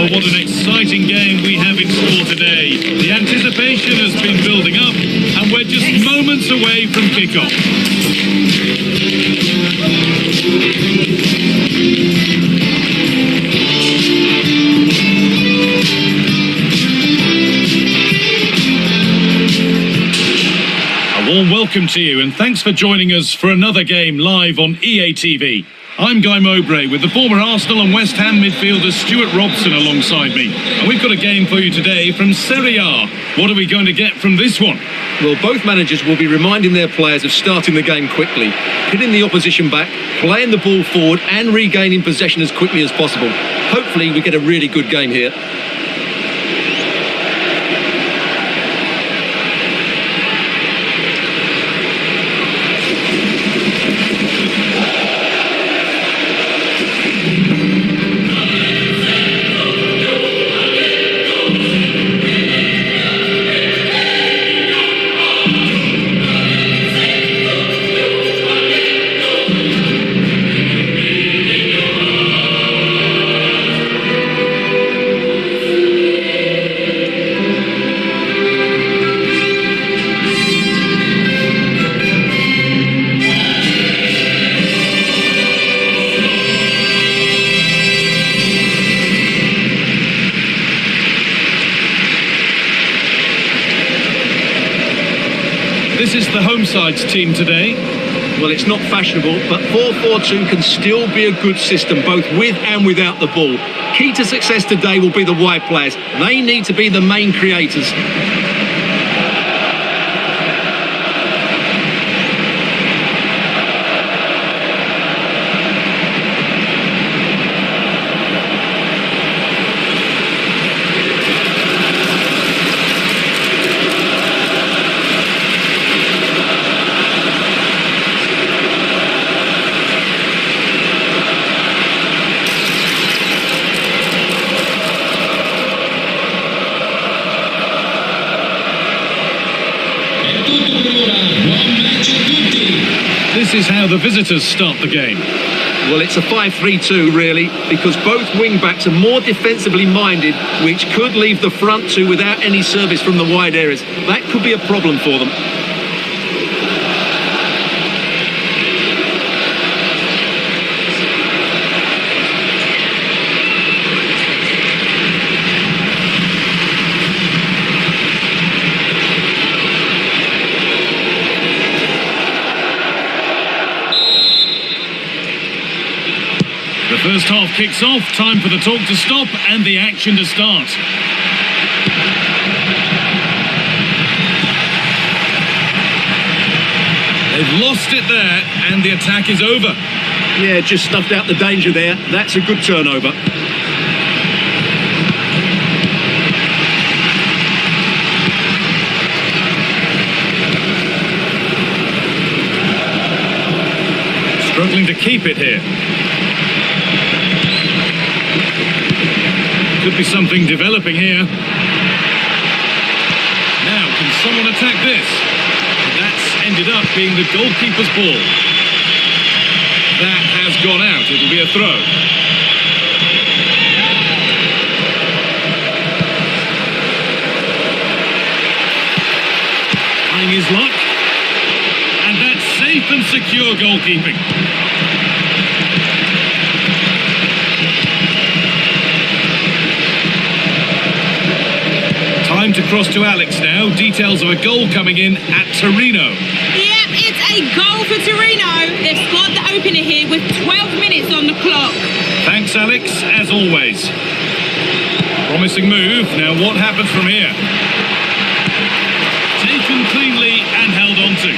Well, what an exciting game we have in store today. The anticipation has been building up, and we're just moments away from kickoff. A warm welcome to you, and thanks for joining us for another game live on EA TV. I'm Guy Mowbray with the former Arsenal and West Ham midfielder Stuart Robson alongside me. And we've got a game for you today from Serie A. What are we going to get from this one? Well, both managers will be reminding their players of starting the game quickly, hitting the opposition back, playing the ball forward and regaining possession as quickly as possible. Hopefully we get a really good game here. This is the home side's team today. Well, it's not fashionable, but 4-4-2 can still be a good system, both with and without the ball. Key to success today will be the wide players. They need to be the main creators. This is how the visitors start the game. Well, it's a 5-3-2 really, because both wing-backs are more defensively minded, which could leave the front two without any service from the wide areas. That could be a problem for them. The first half kicks off, time for the talk to stop and the action to start. They've lost it there and the attack is over. Yeah, just snuffed out the danger there. That's a good turnover. Struggling to keep it here. Could be something developing here. Now, can someone attack this? That's ended up being the goalkeeper's ball. That has gone out. It'll be a throw. Trying his luck. And that's safe and secure goalkeeping. Time to cross to Alex now. Details of a goal coming in at Torino. Yeah, it's a goal for Torino. They've scored the opener here with 12 minutes on the clock. Thanks, Alex, as always. Promising move. Now, what happens from here? Taken cleanly and held on to.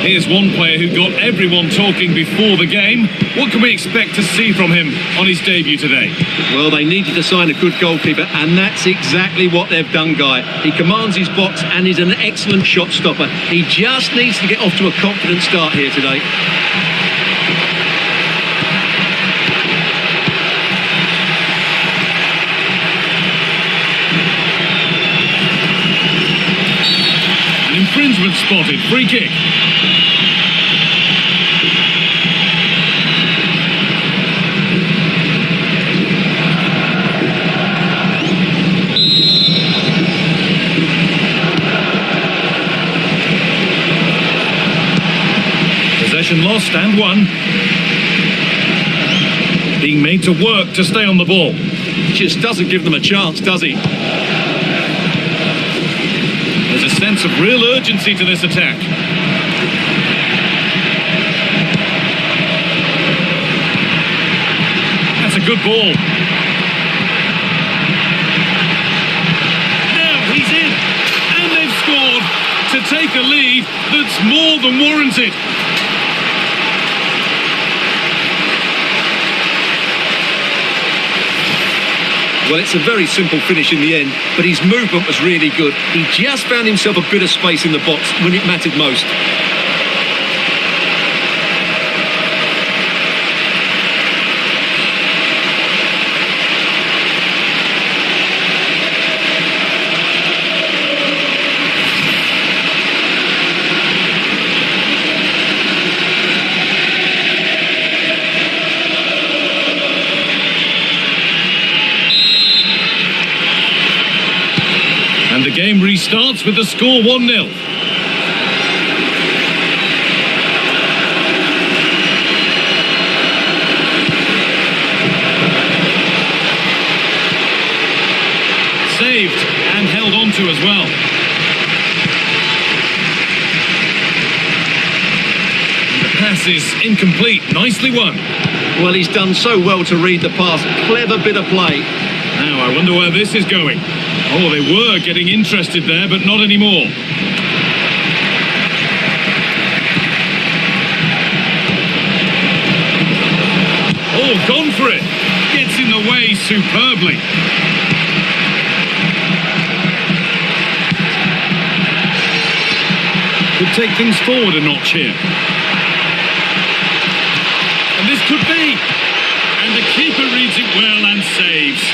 Here's one player who got everyone talking before the game. What can we expect to see from him on his debut today? Well, they needed to sign a good goalkeeper, and that's exactly what they've done, Guy. He commands his box and is an excellent shot stopper. He just needs to get off to a confident start here today. An infringement spotted. Free kick. need to work to stay on the ball. Just doesn't give them a chance, does he? There's a sense of real urgency to this attack. That's a good ball. Now he's in, and they've scored to take a lead that's more than warranted. Well, it's a very simple finish in the end, but his movement was really good. He just found himself a bit of space in the box when it mattered most. And the game restarts with the score 1-0. Saved and held on to as well. And the pass is incomplete. Nicely won. Well, he's done so well to read the pass. Clever bit of play. Now I wonder where this is going. Oh, they were getting interested there, but not anymore. Oh, gone for it. Gets in the way superbly. Could take things forward a notch here. And this could be. And the keeper reads it well and saves.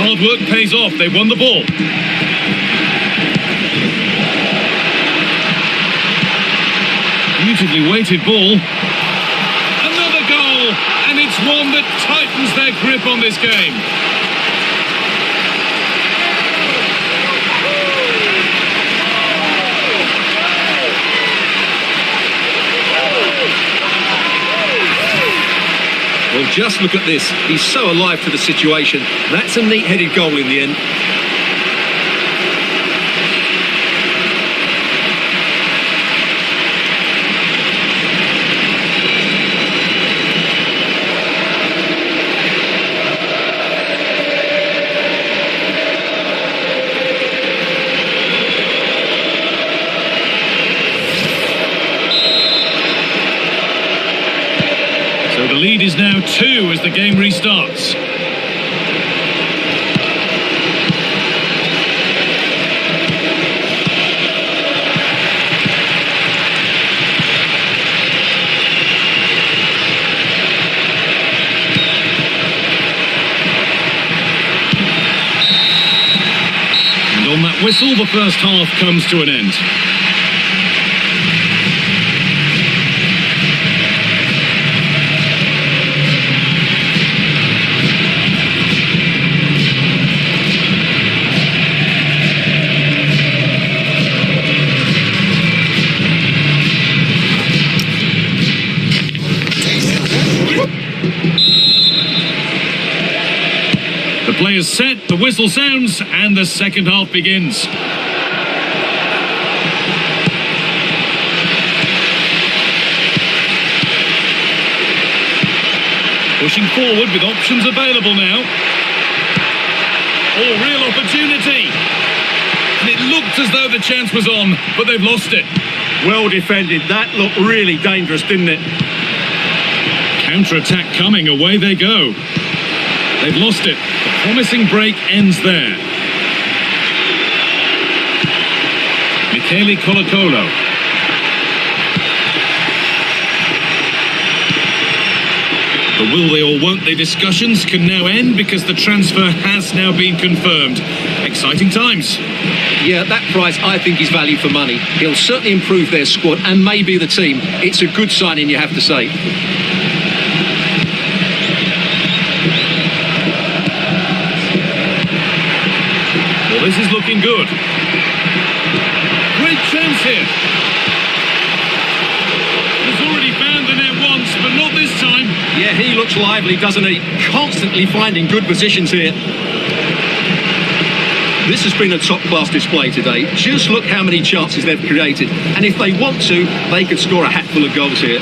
Hard work pays off. They won the ball. Beautifully weighted ball. Another goal, and it's one that tightens their grip on this game. Well, just look at this. He's so alive to the situation. That's a neat-headed goal in the end. So the lead is now 2 as the game restarts. And on that whistle, the first half comes to an end. The players set, the whistle sounds, and the second half begins. Pushing forward with options available now. Oh, real opportunity. And it looked as though the chance was on, but they've lost it. Well defended. That looked really dangerous, didn't it? Counter-attack coming, away they go. They've lost it. The promising break ends there. Michele Colo-Colo. The will they or won't they discussions can now end because the transfer has now been confirmed. Exciting times. Yeah, that price I think is value for money. He'll certainly improve their squad and maybe the team. It's a good signing, you have to say. Well, this is looking good. chance here. He's already found the net once, but not this time. Yeah, he looks lively, doesn't he? Constantly finding good positions here. This has been a top-class display today. Just look how many chances they've created. And if they want to, they could score a hatful of goals here.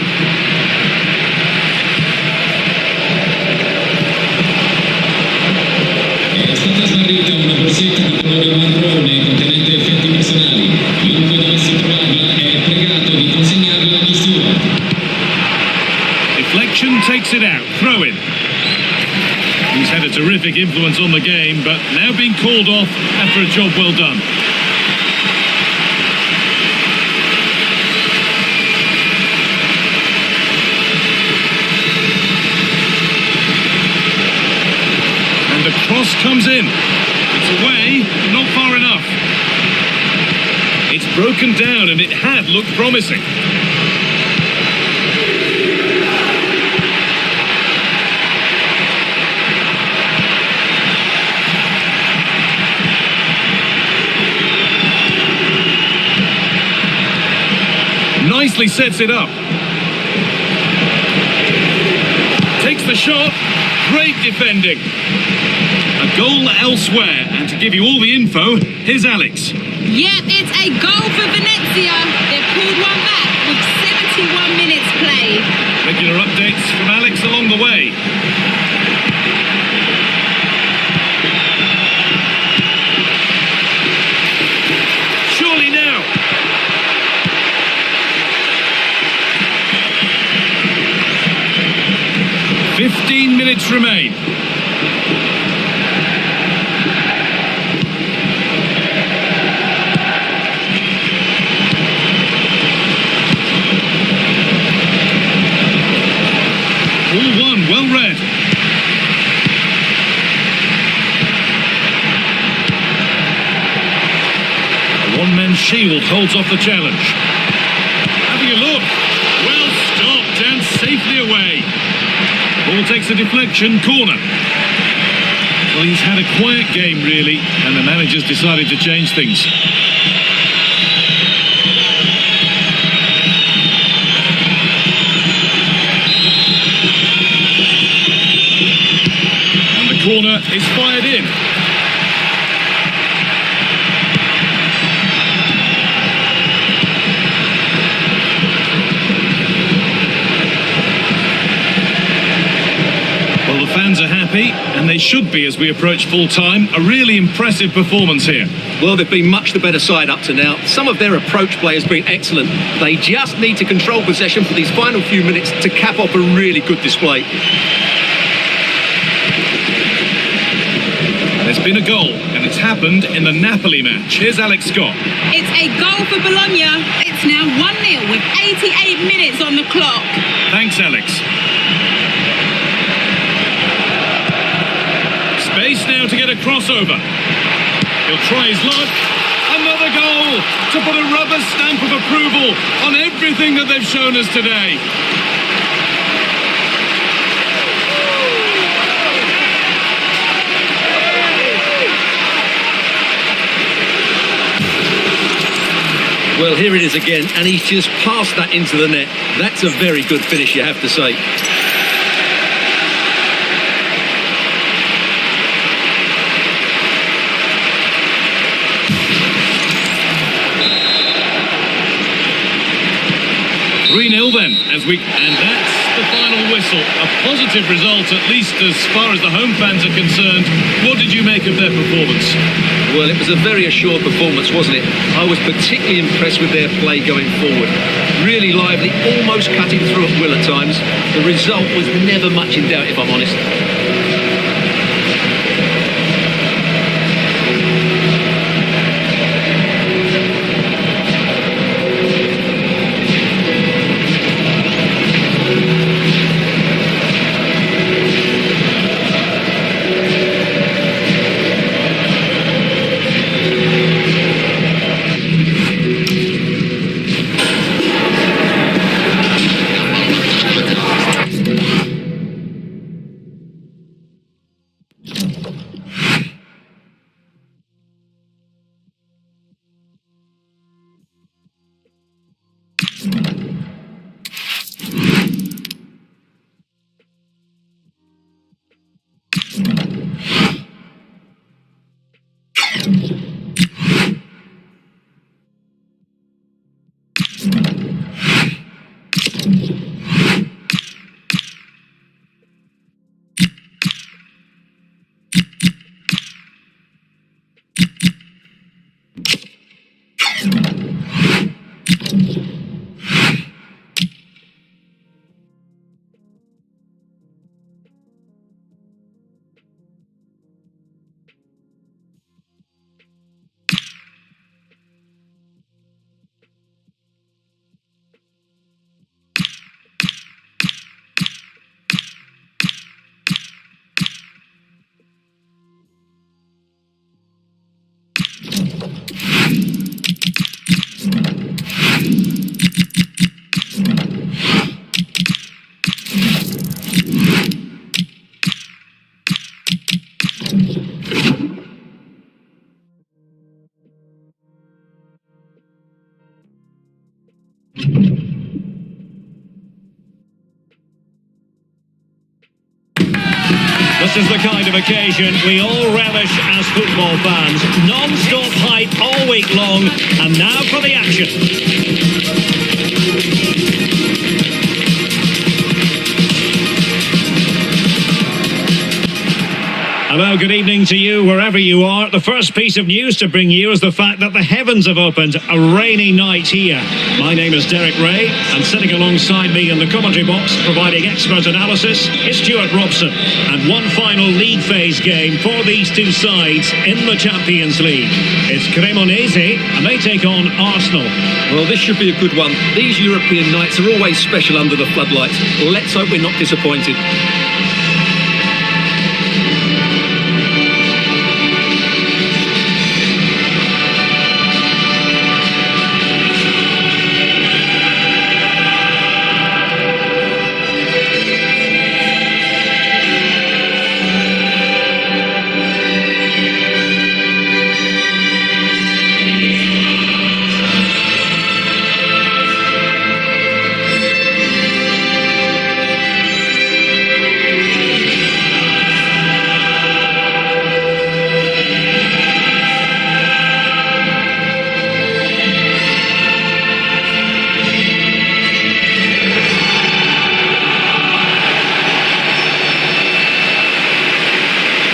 È stata smarrita una borsetta di colore marrone contenente effetti personali. Chiunque dovesse trovarla è pregato di consegnarla agli steward. Deflection takes it out. Throw in. He's had a terrific influence on the game, but now being called off after a job well done. And the cross comes in. It's away, not far enough. It's broken down and it had looked promising. Nicely sets it up. Takes the shot. Great defending. A goal elsewhere. And to give you all the info, here's Alex. Yep, it's a goal for Venezia. They've pulled one back with 71 minutes played. Regular updates from Alex along the way. Surely now. 15 minutes remain. All one, well read. A one-man shield holds off the challenge. Having a look. Well stopped and safely away. Ball takes a deflection, corner. Well, he's had a quiet game, really, and the manager's decided to change things. And the corner is fired in. Fans are happy, and they should be as we approach full time. A really impressive performance here. Well, they've been much the better side up to now. Some of their approach play has been excellent. They just need to control possession for these final few minutes to cap off a really good display. There's been a goal, and it's happened in the Napoli match. Here's Alex Scott. It's a goal for Bologna. It's now 1-0 with 88 minutes on the clock. Thanks, Alex. Space now to get a crossover. He'll try his luck. Another goal to put a rubber stamp of approval on everything that they've shown us today. Well, here it is again, and he's just passed that into the net. That's a very good finish, you have to say. Then, and that's the final whistle. A positive result, at least as far as the home fans are concerned. What did you make of their performance? Well, it was a very assured performance, wasn't it? I was particularly impressed with their play going forward. Really lively, almost cutting through at will at times. The result was never much in doubt, if I'm honest. This is the kind of occasion we all relish as football fans. Non-stop hype all week long, and now for the action. Hello, good evening to you wherever you are. The first piece of news to bring you is the fact that the heavens have opened. A rainy night here. My name is Derek Ray, and sitting alongside me in the commentary box, providing expert analysis, is Stuart Robson. And one final league phase game for these two sides in the Champions League. It's Cremonese, and they take on Arsenal. Well, this should be a good one. These European nights are always special under the floodlights. Let's hope we're not disappointed.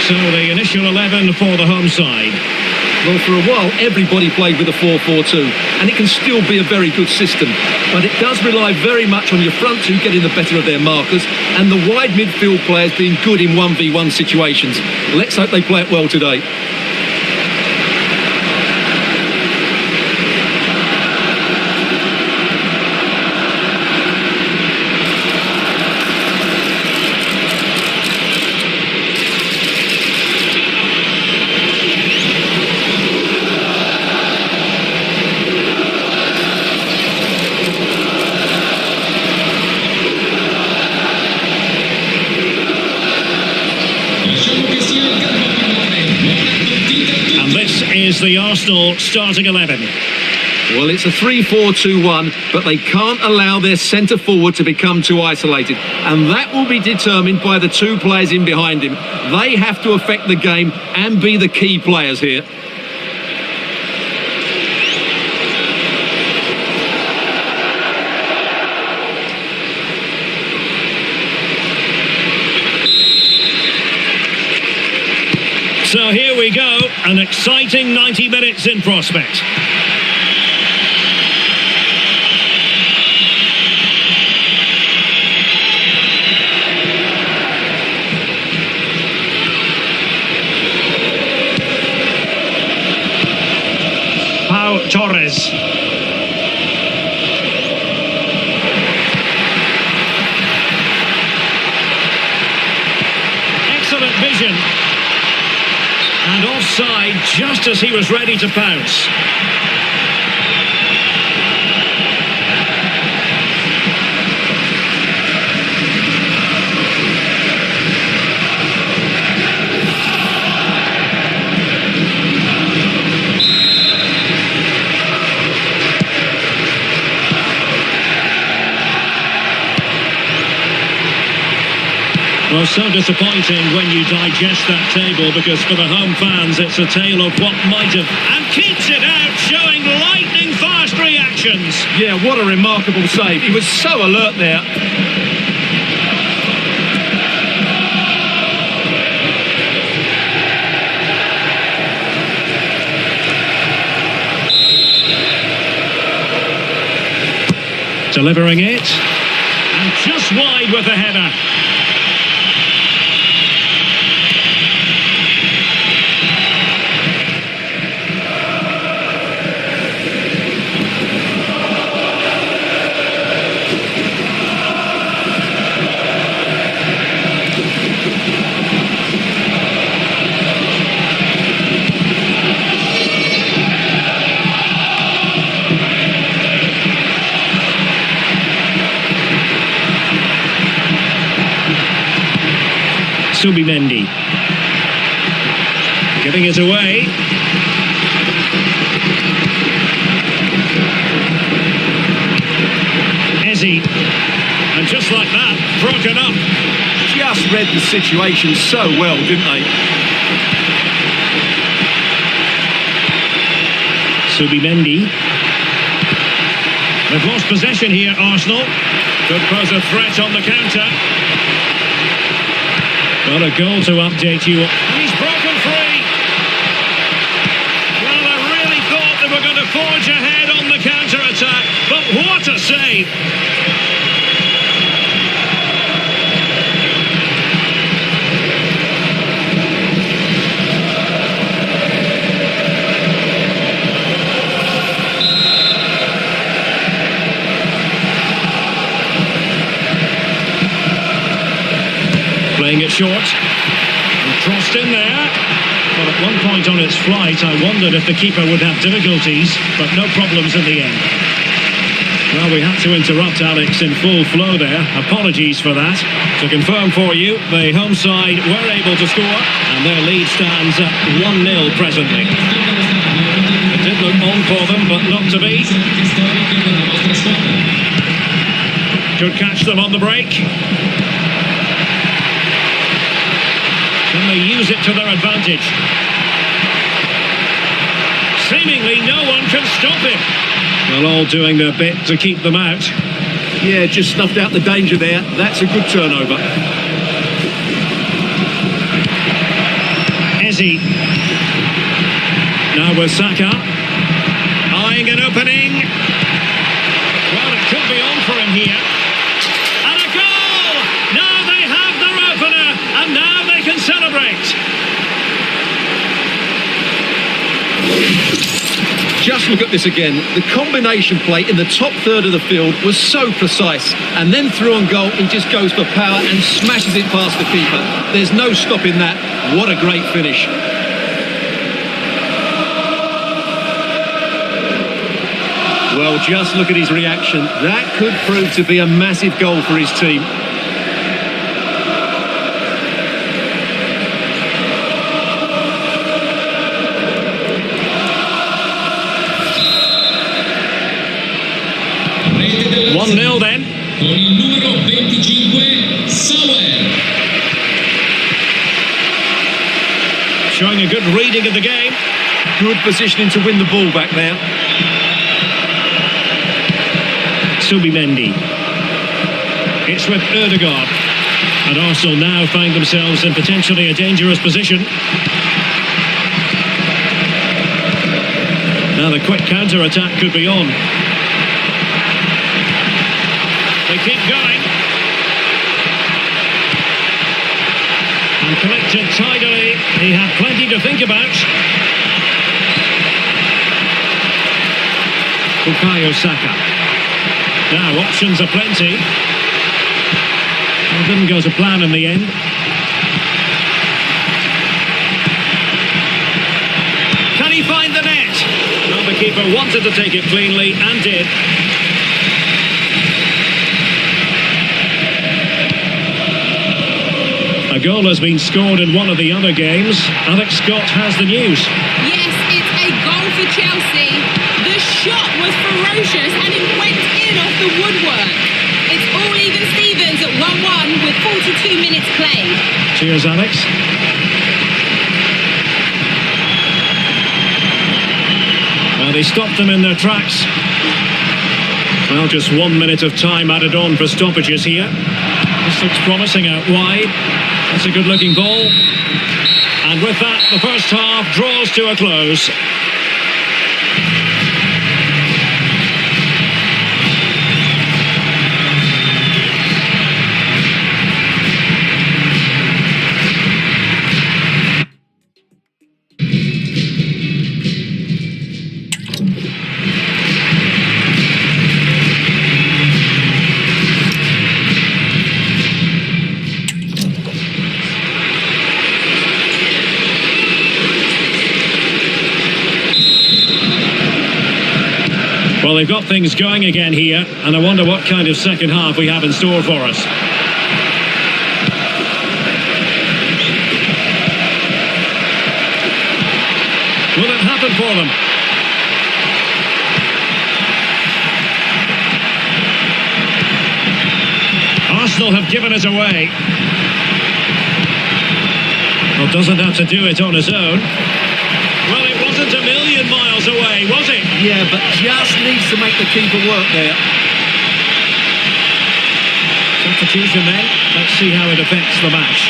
So the initial 11 for the home side. Well, for a while, everybody played with a 4-4-2, and it can still be a very good system. But it does rely very much on your front two getting the better of their markers, and the wide midfield players being good in 1v1 situations. Let's hope they play it well today. Is the Arsenal starting 11. Well, it's a 3-4-2-1, but they can't allow their centre forward to become too isolated, and that will be determined by the two players in behind him. They have to affect the game and be the key players here. So here we go, an exciting 90 minutes in prospect. Pau Torres. Excellent vision. And offside just as he was ready to pounce. Well, so disappointing when you digest that table, because for the home fans it's a tale of what might have, and keeps it out, showing lightning fast reaction. conditions. Yeah, what a remarkable save. He was so alert there. Delivering it. And just wide with the header. Subimendi giving it away. Eze, and just like that, broken up. Just read the situation so well, didn't they? Subimendi. They've lost possession here, Arsenal. Could pose a threat on the counter. Got a goal to update you. And he's broken free. Well, I really thought they were going to forge ahead on the counter-attack, but what a save! Playing it short, and crossed in there. Well, at one point on its flight, I wondered if the keeper would have difficulties, but no problems in the end. Well, we had to interrupt Alex in full flow there. Apologies for that. To confirm for you, the home side were able to score, and their lead stands at 1-0 presently. It did look on for them, but not to be. Could catch them on the break. Can they use it to their advantage? Seemingly no one can stop it. Well, all doing their bit to keep them out. Yeah, just snuffed out the danger there. That's a good turnover. Eze. Now with Saka. Eyeing an opening. Well, it could be on for him here. And a goal! Now they have their opener, and now they can celebrate. Just look at this again. The combination play in the top third of the field was so precise. And then through on goal, he just goes for power and smashes it past the keeper. There's no stopping that. What a great finish. Well, just look at his reaction. That could prove to be a massive goal for his team. Then. Con il numero 25, Serie. Showing a good reading of the game. Good positioning to win the ball back there. Subimendi. It's with Ødegaard. And Arsenal now find themselves in potentially a dangerous position. Now the quick counter-attack could be on. They keep going. And collected tidily. He had plenty to think about. Bukayo Saka. Now options are plenty. Well, didn't go to plan in the end. Can he find the net? Well, the keeper wanted to take it cleanly and did. A goal has been scored in one of the other games. Alex Scott has the news. Yes, it's a goal for Chelsea. The shot was ferocious and it went in off the woodwork. It's all even Stevens at 1-1 with 42 minutes played. Cheers, Alex. Well, they stopped them in their tracks. Well, just 1 minute of time added on for stoppages here. This looks promising out wide. That's a good-looking ball. And with that, the first half draws to a close. Well, they've got things going again here, and I wonder what kind of second half we have in store for us. Will it happen for them? Arsenal have given us away. Well, doesn't have to do it on his own. Well, it wasn't a million miles away, was it? Yeah, but just needs to make the keeper work there. Substitution then. Let's see how it affects the match.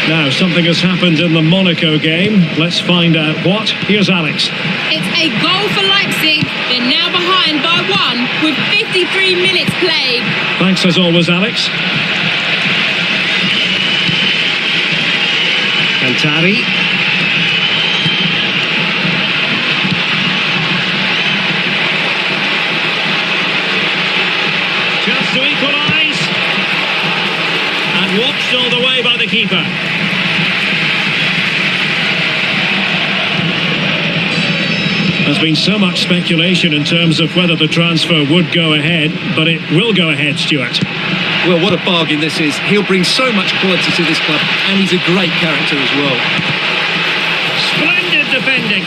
Now, something has happened in the Monaco game. Let's find out what. Here's Alex. It's a goal for Leipzig. They're now behind by 1 with 53 minutes played. Thanks as always, Alex. Alcantara. Chance to equalise. And watched all the way by the keeper. There's been so much speculation in terms of whether the transfer would go ahead, but it will go ahead, Stuart. Well, what a bargain this is. He'll bring so much quality to this club, and he's a great character as well. Splendid defending.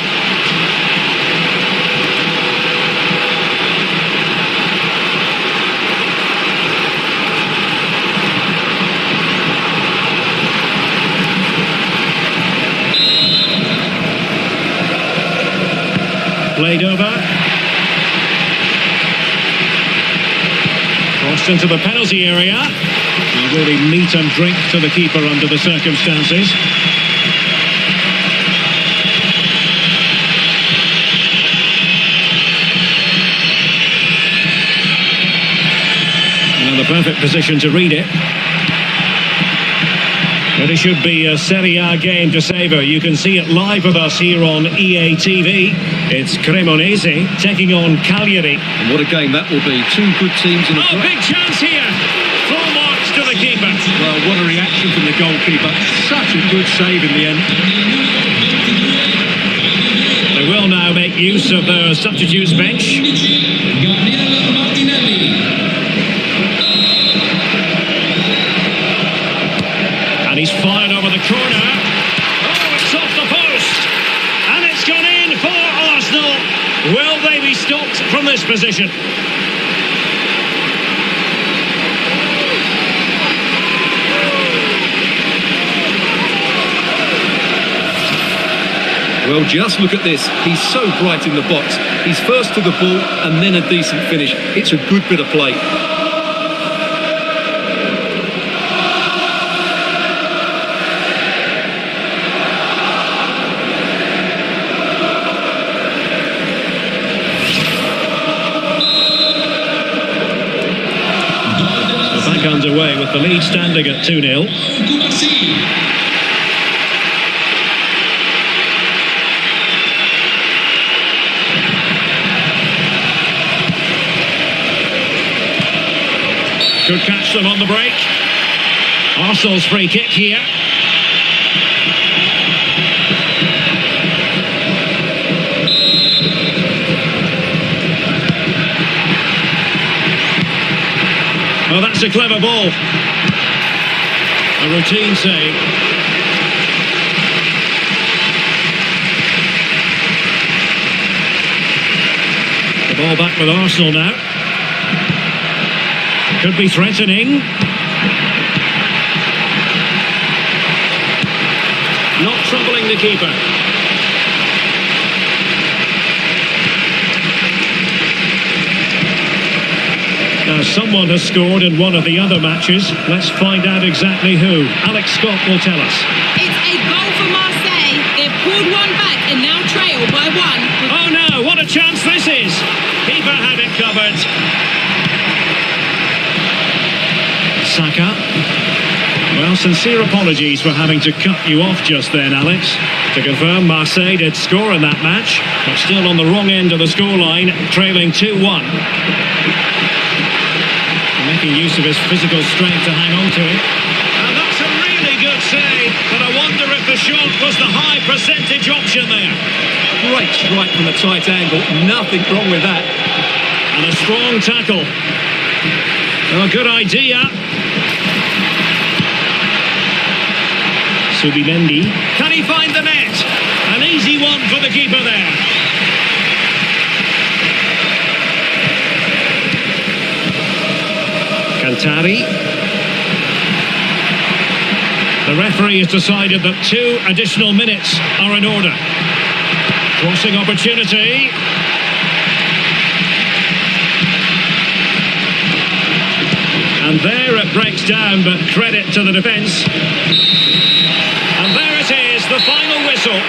Played over. Crossed into the penalty area. And really meat and drink to the keeper under the circumstances. Now the perfect position to read it. But it should be a SerieA game to savour. You can see it live with us here on EA TV. It's Cremonese taking on Cagliari. And what a game that will be. Two good teams in a Oh, big chance here. Full marks to the keeper. Well, what a reaction from the goalkeeper. Such a good save in the end. They will now make use of the substitutes bench. And he's fired over the corner. Oh, it's off the post. And it's gone in for Arsenal. Will they be stopped from this position? Well, just look at this. He's so bright in the box. He's first to the ball and then a decent finish. It's a good bit of play. Underway with the lead standing at 2-0. Could catch them on the break. Arsenal's free kick here. Well, that's a clever ball. A routine save. The ball back with Arsenal now. Could be threatening. troubling the keeper. Now, someone has scored in one of the other matches. Let's find out exactly who. Alex Scott will tell us. It's a goal for Marseille. They've pulled one back and now trail by one. Oh no, what a chance this is! Keeper had it covered. Saka. Well, sincere apologies for having to cut you off just then, Alex. To confirm, Marseille did score in that match, but still on the wrong end of the scoreline, trailing 2-1. Making use of his physical strength to hang on to it. And that's a really good save, but I wonder if the shot was the high percentage option there. Great strike from a tight angle. Nothing wrong with that. And a strong tackle. Oh, good idea. Subimendi. Can he find the net? An easy one for the keeper there. Cantari. The referee has decided that 2 additional minutes are in order. Crossing opportunity. And there it breaks down, but credit to the defence. And there it is, the final whistle.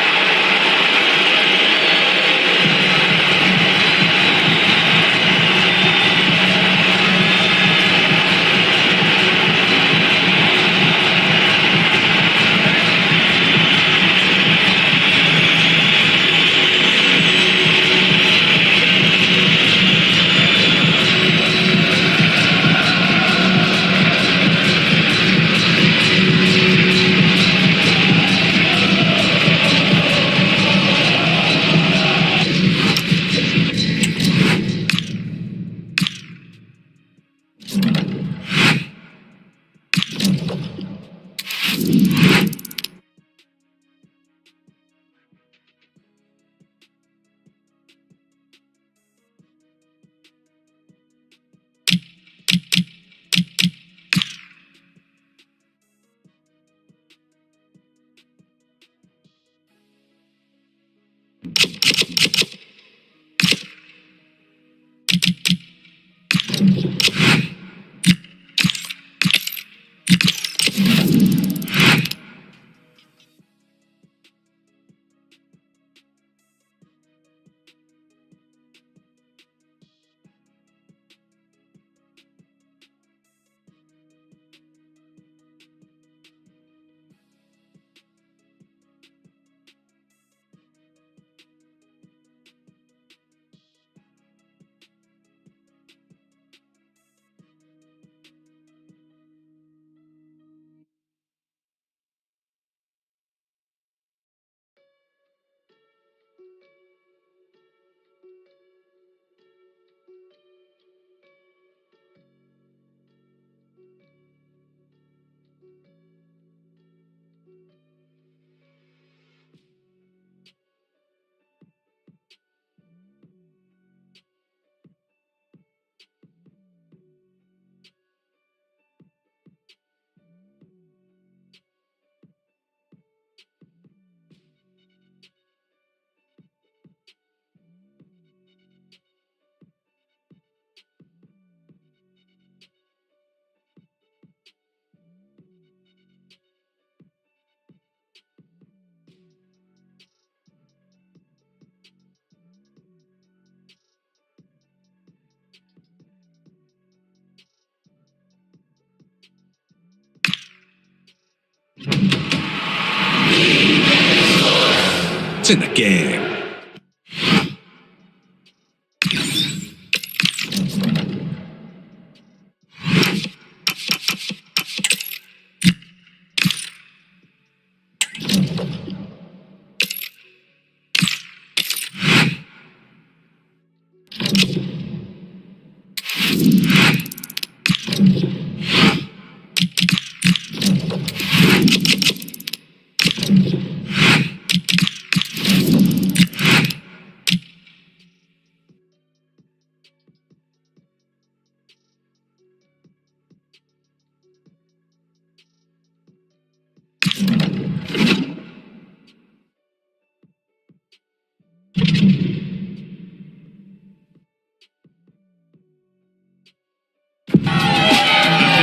It's in the game.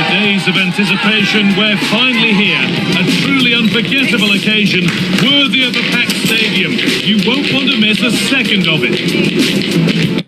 Days of anticipation, we're finally here. A truly unforgettable occasion, worthy of a packed stadium. You won't want to miss a second of it.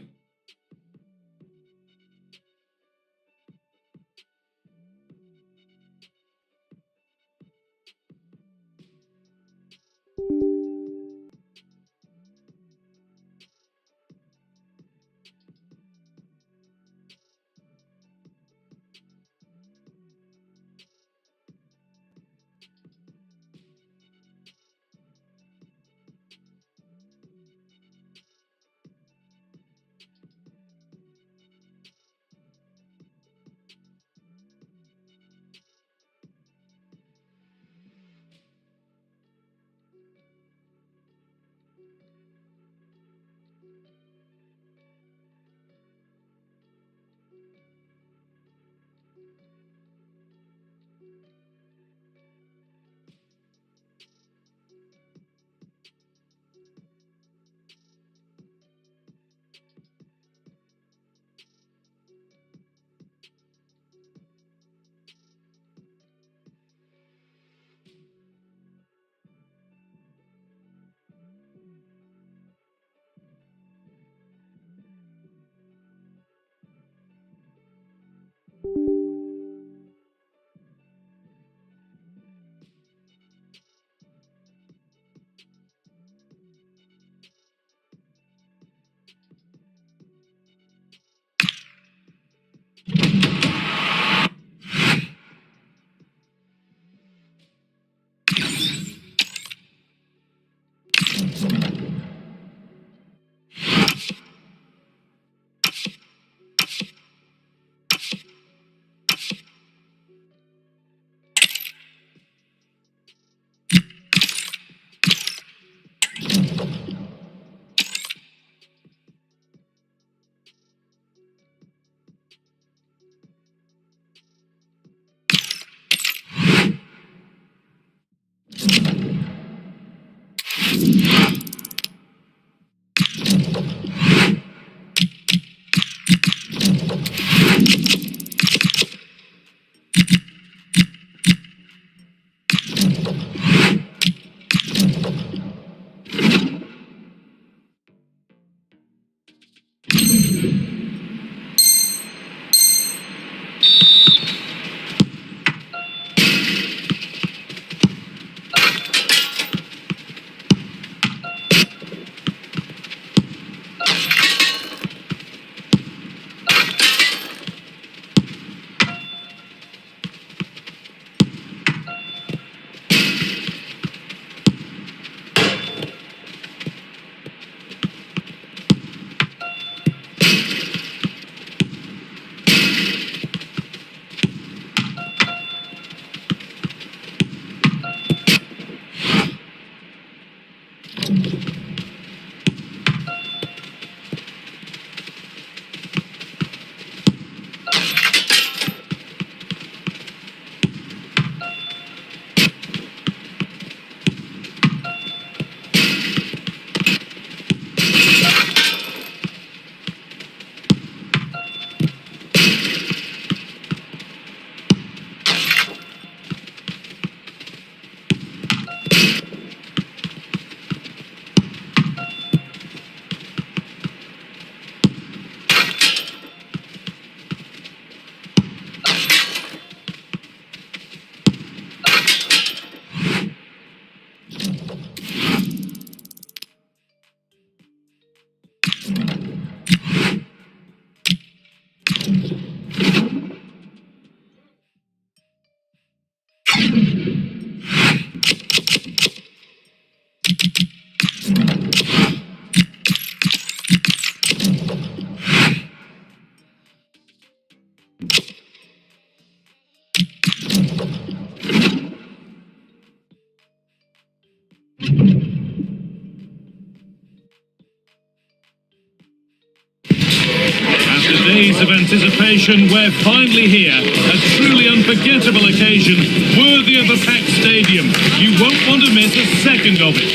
After days of anticipation, we're finally here. A truly unforgettable occasion, worthy of a packed stadium. You won't want to miss a second of it.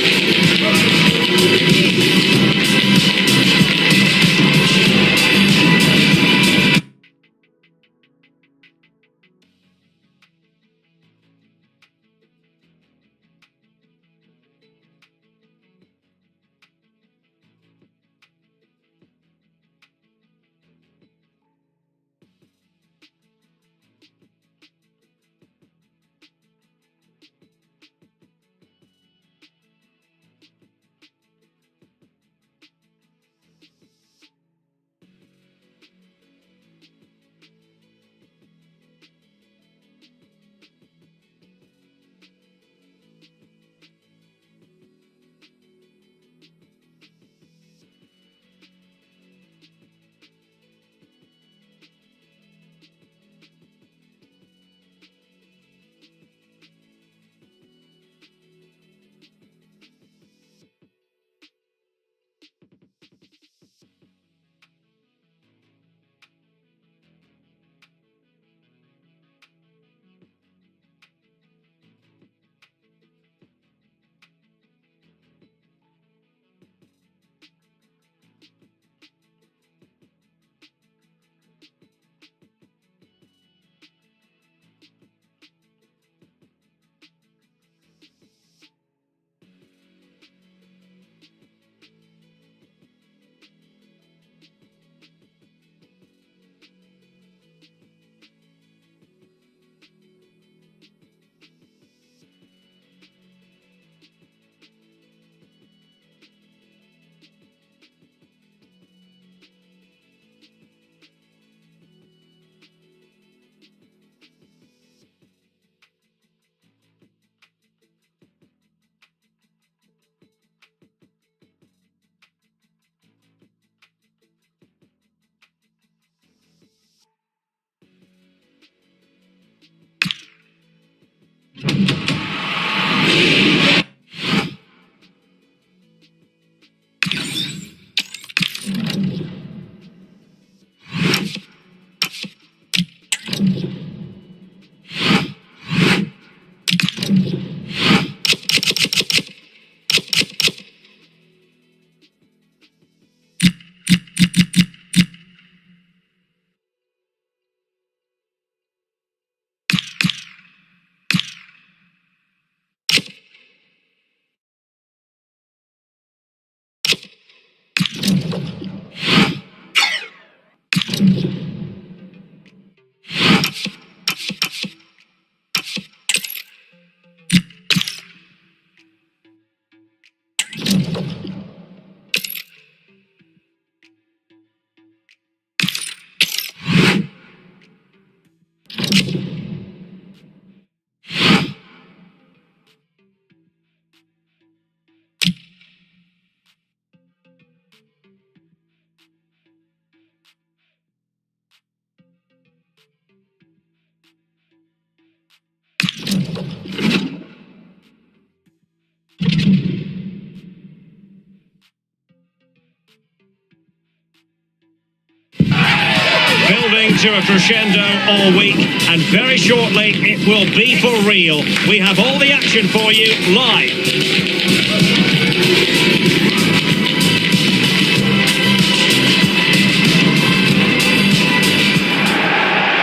Building to a crescendo all week, and very shortly it will be for real. We have all the action for you live.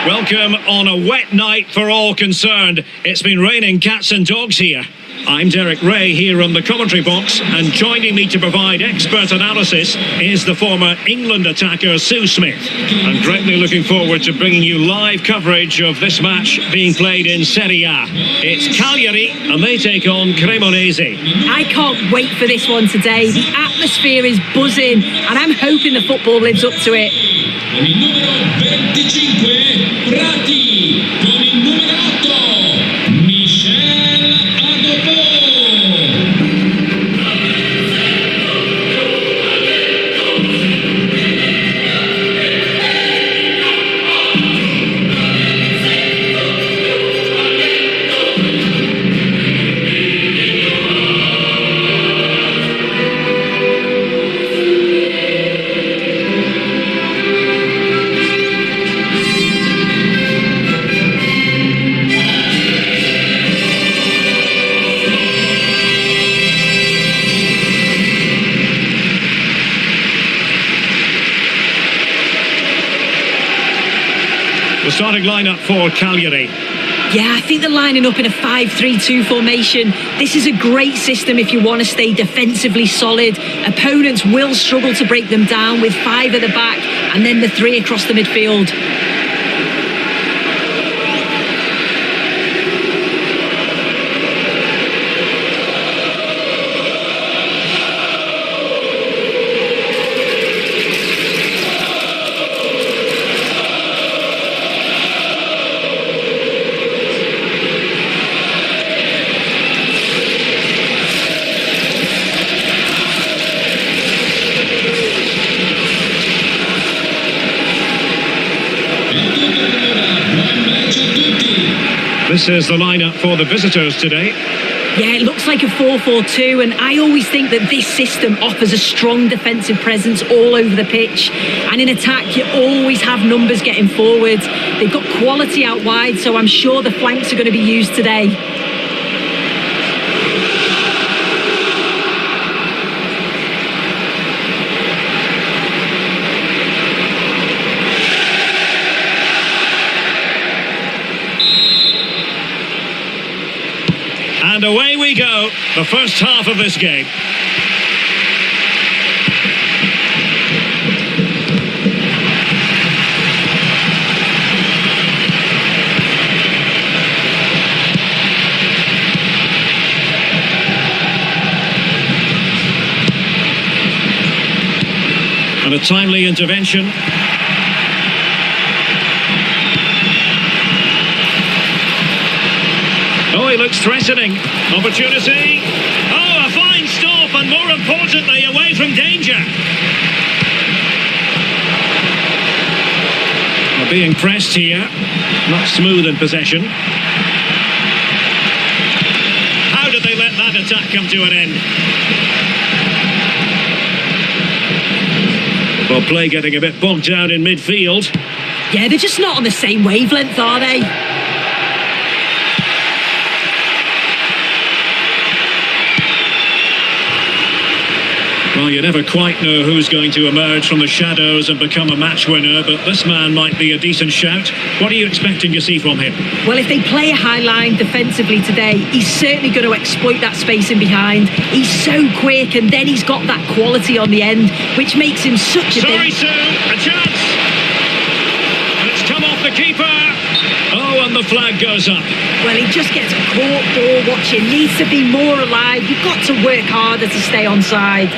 Welcome on a wet night for all concerned. It's been raining cats and dogs here. I'm Derek Ray here on the commentary box, and joining me to provide expert analysis is the former England attacker Sue Smith. I'm greatly looking forward to bringing you live coverage of this match being played in Serie A. It's Cagliari and they take on Cremonese. I can't wait for this one today. The atmosphere is buzzing and I'm hoping the football lives up to it. Con il numero 25 Prati, con il numero 8 Michel Adopo. The starting lineup for Cagliari. Yeah, I think they're lining up in a 5-3-2 formation. This is a great system if you want to stay defensively solid. Opponents will struggle to break them down with 5 at the back and then the 3 across the midfield. This is the lineup for the visitors today. Yeah, it looks like a 4-4-2, and I always think that this system offers a strong defensive presence all over the pitch. And in attack, you always have numbers getting forward. They've got quality out wide, so I'm sure the flanks are going to be used today. And away we go, the first half of this game. And a timely intervention. Oh, he looks threatening. Opportunity. Oh, a fine stop, and more importantly, away from danger. Well, being pressed here. Not smooth in possession. attack come to an end. Well, play getting a bit bogged down in midfield. Yeah, they're just not on the same wavelength, are they? Well, you never quite know who's going to emerge from the shadows and become a match winner, but this man might be a decent shout. What are you expecting to see from him? Well, if they play a high line defensively today, he's certainly going to exploit that space in behind. He's so quick, and then he's got that quality on the end, which makes him such a... Sorry, Sue, a chance! And it's come off the keeper! Oh, and the flag goes up. Well, he just gets caught ball watching. Needs to be more alive. You've got to work harder to stay onside.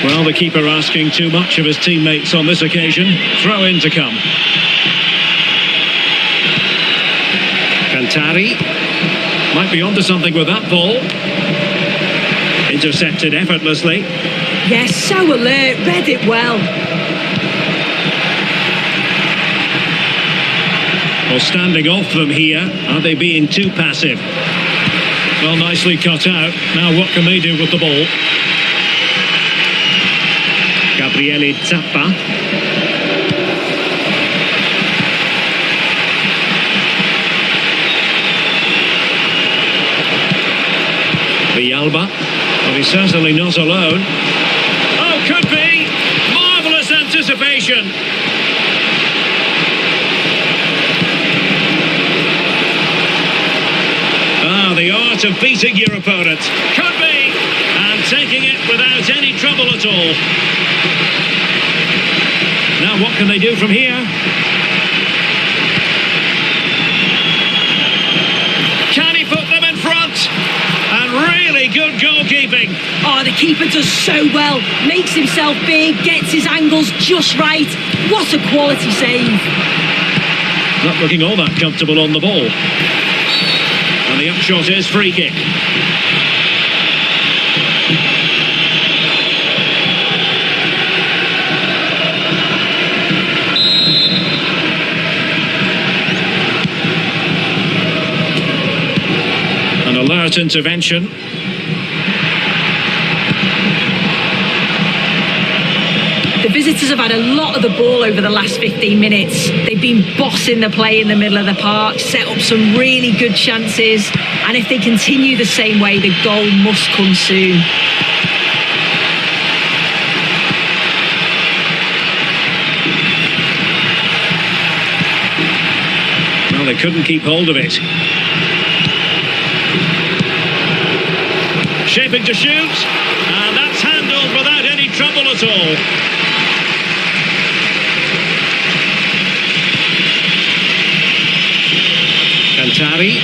Well, the keeper asking too much of his teammates on this occasion. Throw in to come. Cantari might be onto something with that ball. Intercepted effortlessly. Yes, so alert, read it well. Well, standing off them here, are they being too passive? Well, nicely cut out. Now what can they do with the ball? Gabriele Zappa. Villalba. Well, he's certainly not alone. Oh, could be! Marvellous anticipation! Ah, the art of beating your opponent. Could be! And taking it without any trouble at all. Now what can they do from here? Can he put them in front? And really good goalkeeping. Oh, the keeper does so well. Makes himself big, gets his angles just right. What a quality save. Not looking all that comfortable on the ball. And the upshot is free kick. An alert intervention. The visitors have had a lot of the ball over the last 15 minutes. They've been bossing the play in the middle of the park, set up some really good chances, and if they continue the same way, the goal must come soon. Well, they couldn't keep hold of it. Shaping to shoot, and that's handled without any trouble at all. Cantari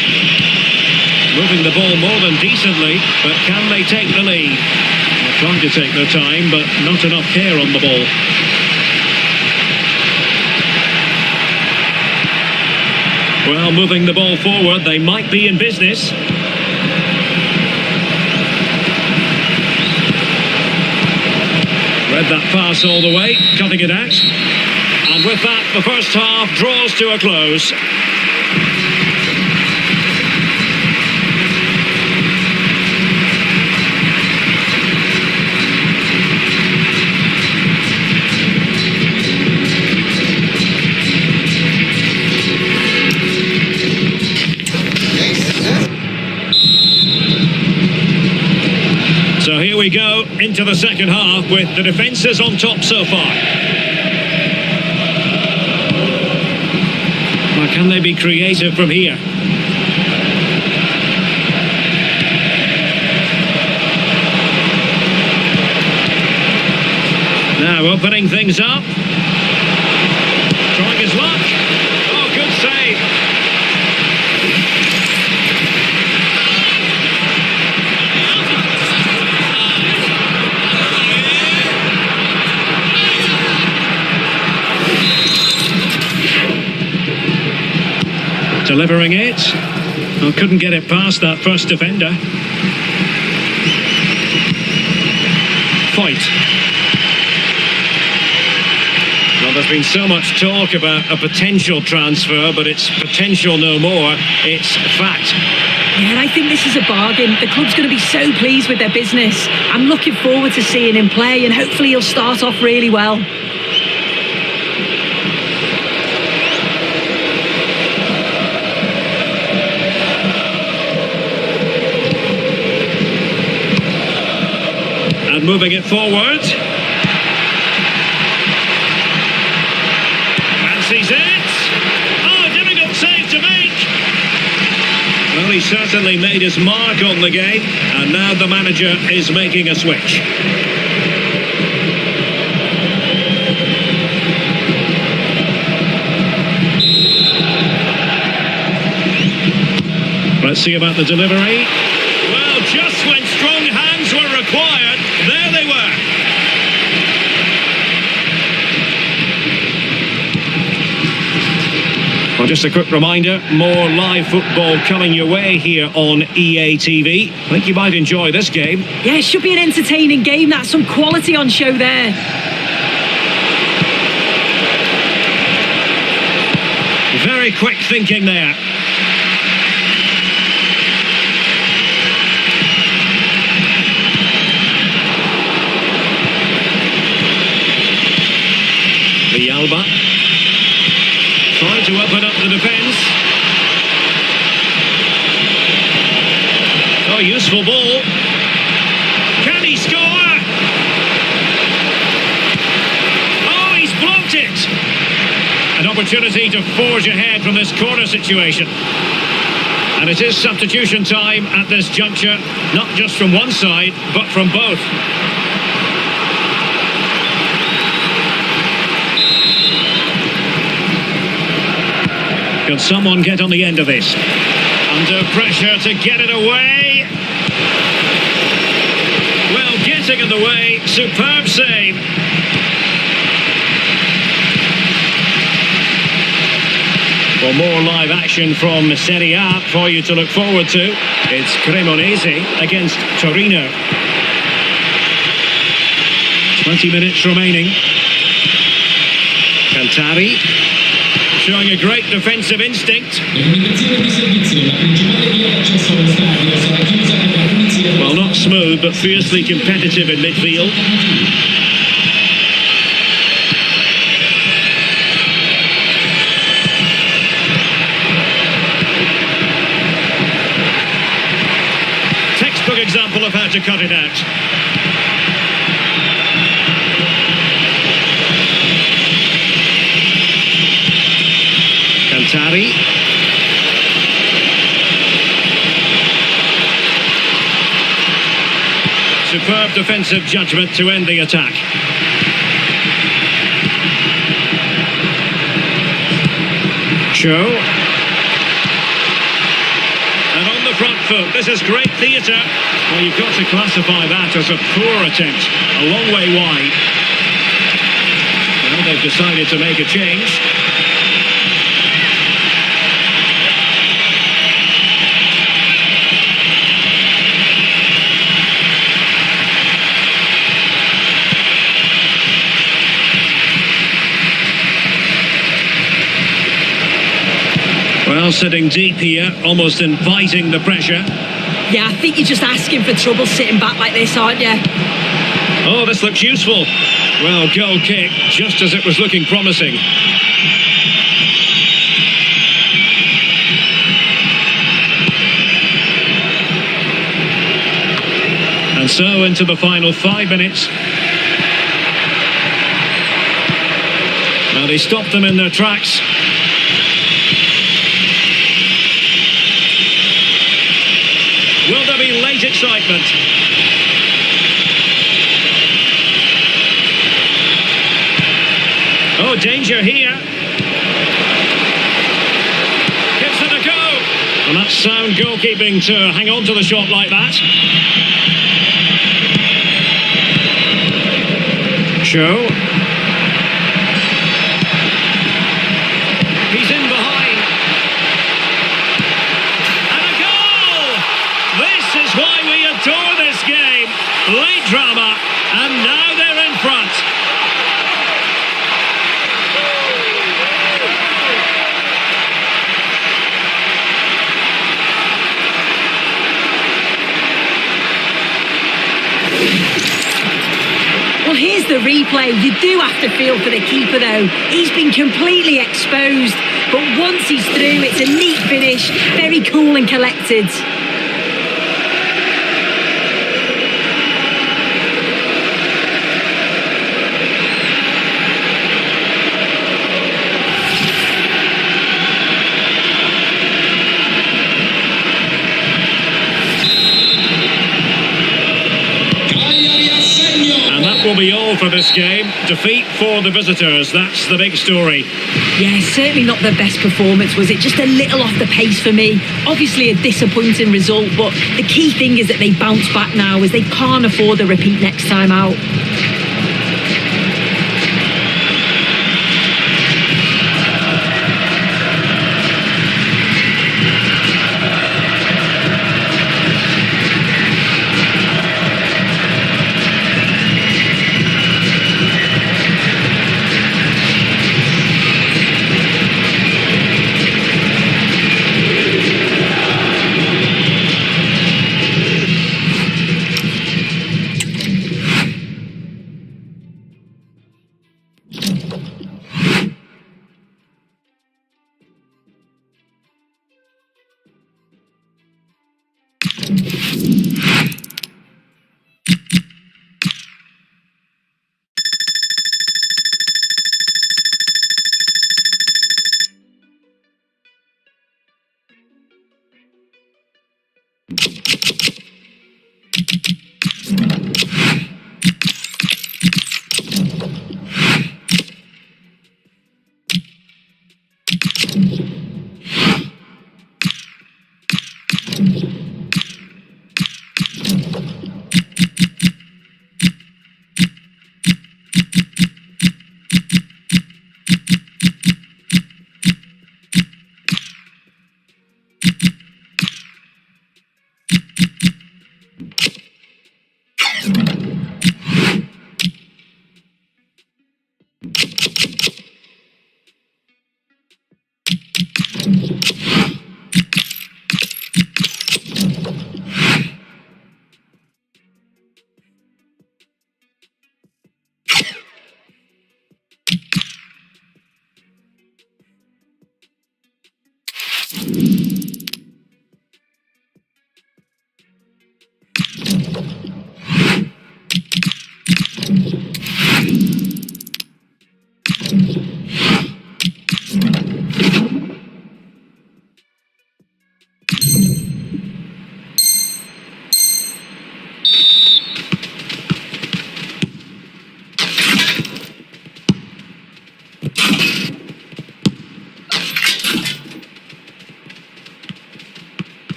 moving the ball more than decently, but can they take the lead? They're trying to take their time, but not enough care on the ball. Well, moving the ball forward, they might be in business. Read that pass all the way, cutting it out. And with that, the first half draws to a close. So here we go into the second half with the defences on top so far. Well, can they be creative from here? Now opening things up. Trying his luck. Oh, good save. Delivering it. Well, couldn't get it past that first defender. Fight. Well, there's There's been so much talk about a potential transfer, but it's potential no more. It's fact. Yeah, and I think this is a bargain. The club's going to be so pleased with their business. I'm looking forward to seeing him play, and hopefully he'll start off really well. And moving it forward. Fancies it. Oh, difficult save to make. Well, he certainly made his mark on the game, and now the manager is making a switch. Let's see about the delivery. Well, just when strong hands were required, there they were. Well, just a quick reminder, more live football coming your way here on EA TV. I think you might enjoy this game. Yeah, it should be an entertaining game. That's some quality on show there. Very quick thinking there. Alba trying to open up the defence. Oh, useful ball. Can he score? Oh, he's blocked it. An opportunity to forge ahead from this corner situation. And it is substitution time at this juncture, not just from one side, but from both. Can someone get on the end of this? Under pressure to get it away. Well, getting in the way. Superb save. For more live action from SerieA for you to look forward to, it's Cremonese against Torino. 20 minutes remaining. Alcantara showing a great defensive instinct. Well, not smooth, but fiercely competitive in midfield. Textbook example of how to cut it out. Alcantara. Superb defensive judgment to end the attack. Show. And on the front foot, this is great theatre. Well, you've got to classify that as a poor attempt. A long way wide. Well, they've decided to make a change. Well, sitting deep here, almost inviting the pressure. Yeah, I think you're just asking for trouble sitting back like this, aren't you? Oh, this looks useful. Well, goal kick, just as it was looking promising. And so into the final 5 minutes. Now they stopped them in their tracks. Will there be late excitement? Oh, danger here. Gives it a go. And that's sound goalkeeping to hang on to the shot like that. Show. He's in behind. And a goal! This is why we adore this game. Late drama, and now they're in front. the replay. You do have to feel for the keeper though. He's been completely exposed, but once he's through, it's a neat finish, very cool and collected. Will be all for this game. Defeat for the visitors, that's the big story. Yeah, certainly not the best performance, was it? Just a little off the pace for me. Obviously a disappointing result, but the key thing is that they bounce back now, as they can't afford a repeat next time out.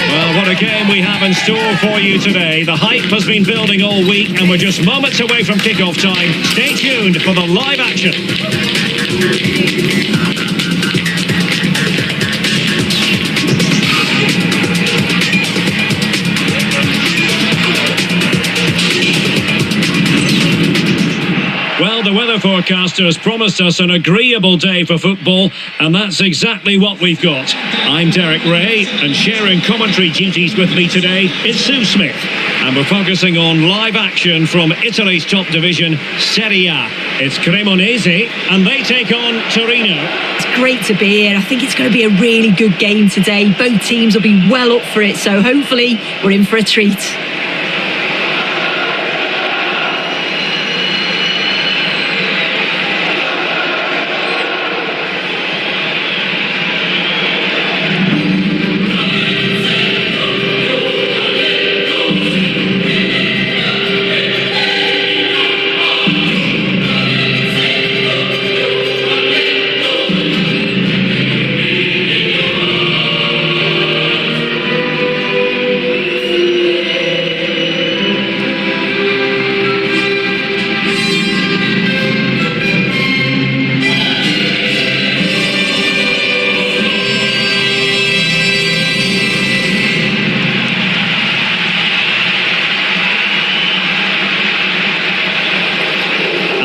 Well, what a game we have in store for you today. The hype has been building all week and we're just moments away from kick-off time. Stay tuned for the live action. Well, the weather forecaster has promised us an agreeable day for football, and that's exactly what we've got. I'm Derek Ray, and sharing commentary duties with me today is Sue Smith. And we're focusing on live action from Italy's top division, SerieA. It's Cremonese, and they take on Torino. It's great to be here. I think it's going to be a really good game today. Both teams will be well up for it, so hopefully we're in for a treat.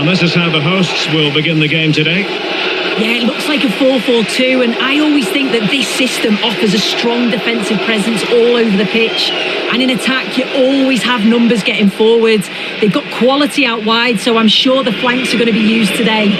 This is how the hosts will begin the game today. Yeah, it looks like a 4-4-2, and I always think that this system offers a strong defensive presence all over the pitch. And in attack, you always have numbers getting forward. They've got quality out wide, so I'm sure the flanks are going to be used today.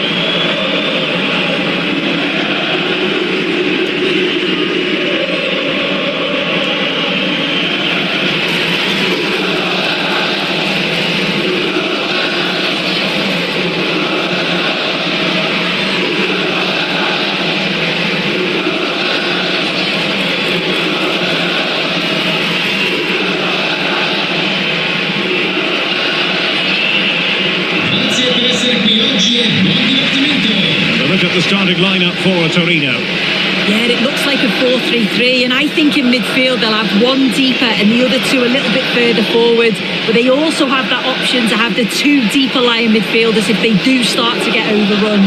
The starting lineup for Torino. Yeah, it looks like a 4-3-3, and I think in midfield they'll have one deeper and the other two a little bit further forward, but they also have that option to have the two deeper lying midfielders if they do start to get overrun.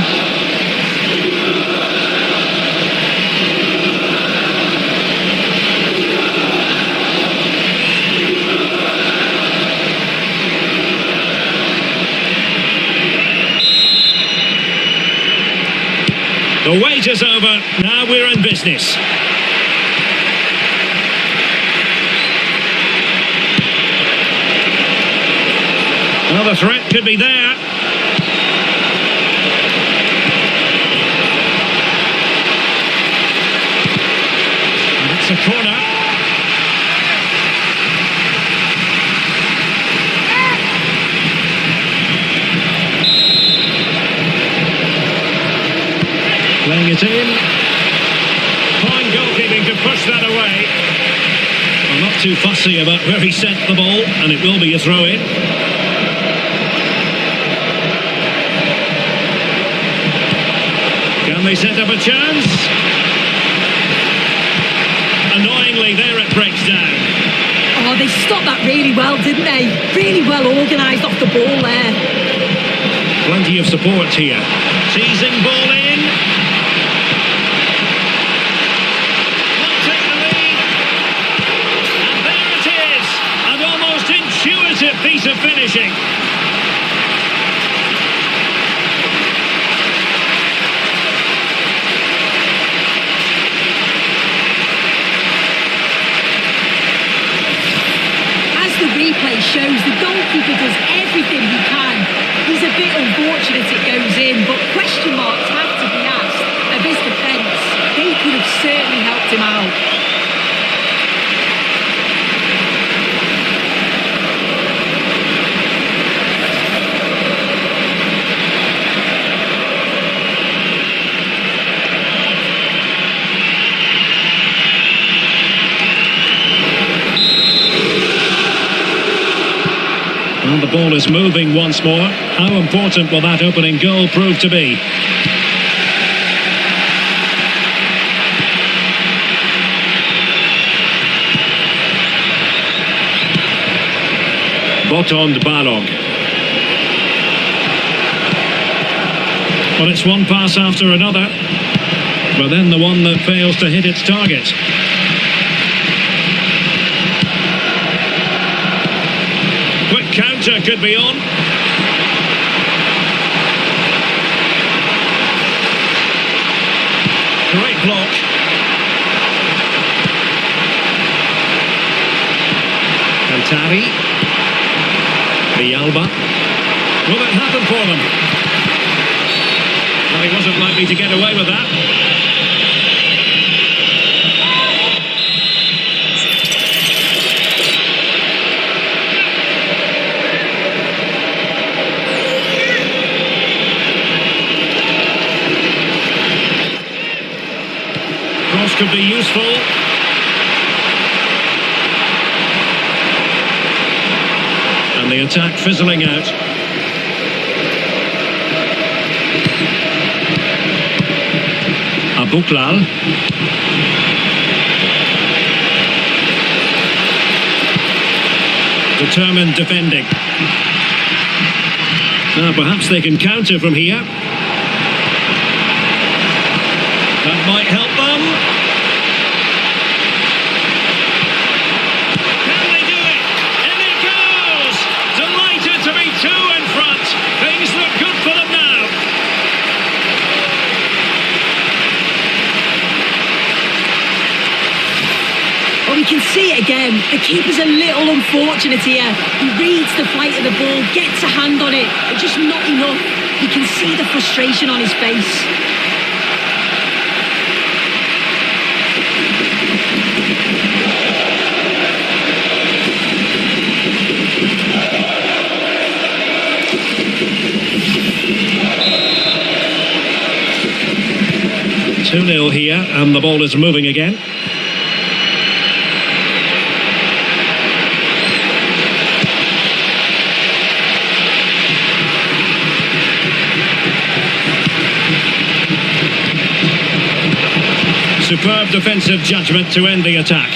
The wait is over, now we're in business. Well, the threat could be there. And it's a corner. Playing it in. Fine goalkeeping to push that away. I'm not too fussy about where he sent the ball, and it will be a throw-in. Can they set up a chance? Annoyingly, there it breaks down. Oh, they stopped that really well, didn't they? Really well organised off the ball there. Plenty of support here. Teasing ball in. Piece of finishing. As the replay shows, the goalkeeper does everything he can. He's a bit unfortunate it goes in, but question marks have to be asked of his defence. They could have certainly helped him out. Well, the ball is moving once more. How important will that opening goal prove to be? Botond Balog. Well, it's one pass after another, but then the one that fails to hit its target. Quick counter could be on. Great block. Cantari. Villalba. Will it happen for them? Well, he wasn't likely to get away with that. Cross could be useful. And the attack fizzling out. Buklal. Determined defending. Now perhaps they can counter from here. That might help them. Can they do it? In it goes! Delighted to be two in front. Things look good for them now. We can see it again. The keeper's a little unfortunate here. He reads the flight of the ball, gets a hand on it, but just not enough. You can see the frustration on his face. Two 2-0 here, and the ball is moving again. Superb defensive judgment to end the attack.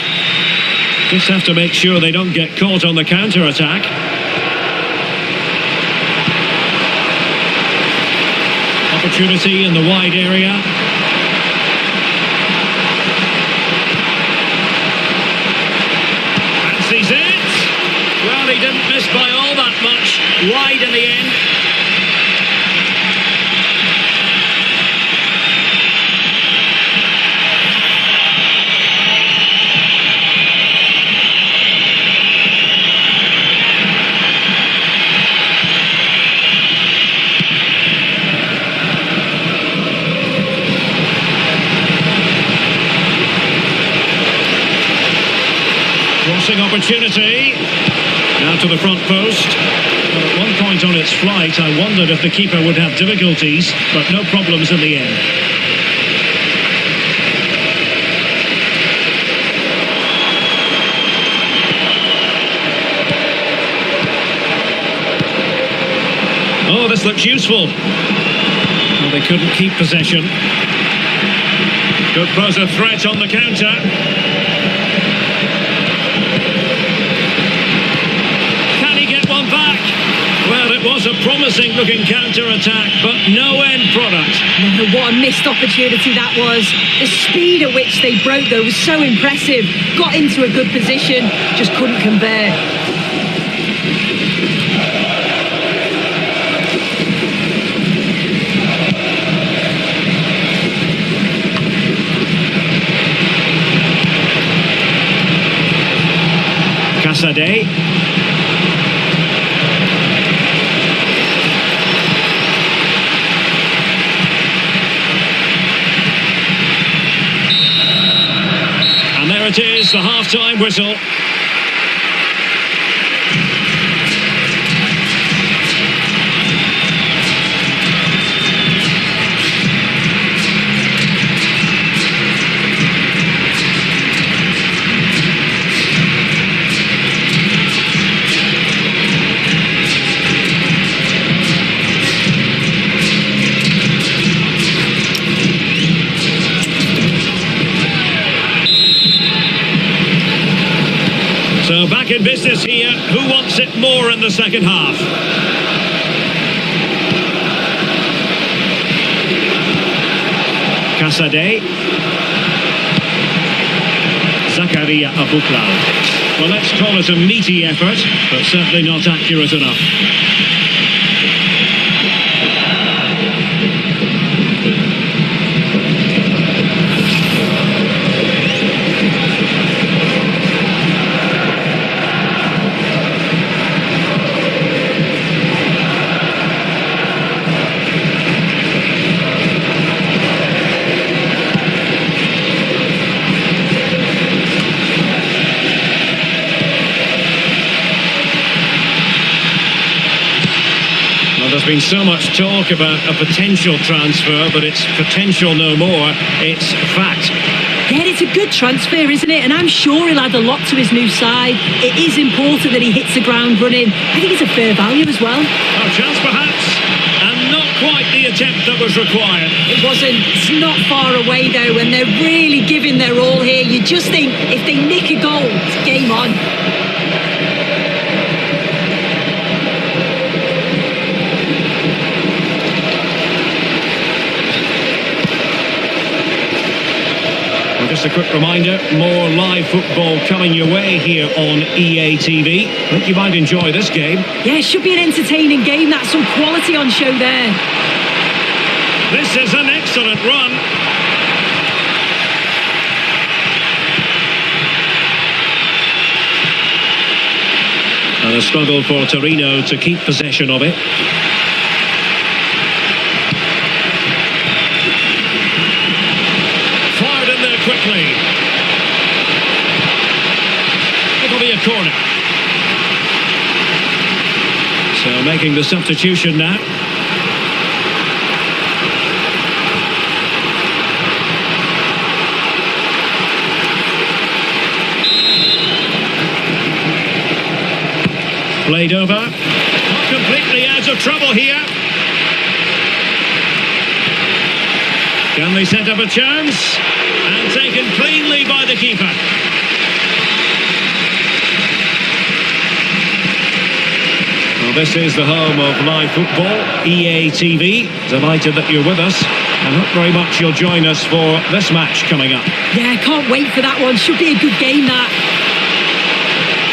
Just have to make sure they don't get caught on the counter-attack. Opportunity in the wide area. Fancies it. Well, he didn't miss by all that much. Wide in the end. Opportunity. Now to the front post. Well, at one point on its flight, I wondered if the keeper would have difficulties, but no problems in the end. Oh, this looks useful. Well, they couldn't keep possession. Could pose a threat on the counter. Well, it was a promising looking counter-attack, but no end product. No, what a missed opportunity that was. The speed at which they broke, though, was so impressive. Got into a good position, just couldn't convert. Casade. There it is, the half-time whistle. back in business here. Who wants it more in the second half? Casade. Zakaria Abuklau. Well, let's call it a meaty effort, but certainly not accurate enough. There's been so much talk about a potential transfer, but it's potential no more. It's fact. Yeah, it's a good transfer, isn't it? And I'm sure he'll add a lot to his new side. It is important that he hits the ground running. I think it's a fair value as well. A chance perhaps, and not quite the attempt that was required. It wasn't. It's not far away though, and they're really giving their all here. You just think if they nick a goal, it's game on. Just a quick reminder, more live football coming your way here on EA TV. I think you might enjoy this game. Yeah, it should be an entertaining game. That's some quality on show there. This is an excellent run. And a struggle for Torino to keep possession of it. Quickly. It'll be a corner. So making the substitution now. Played over. Not completely out of trouble here. Can they set up a chance? And taken cleanly by the keeper. Well, this is the home of live football, EA TV. Delighted that you're with us, and hope very much you'll join us for this match coming up. Yeah, can't wait for that one. Should be a good game, that.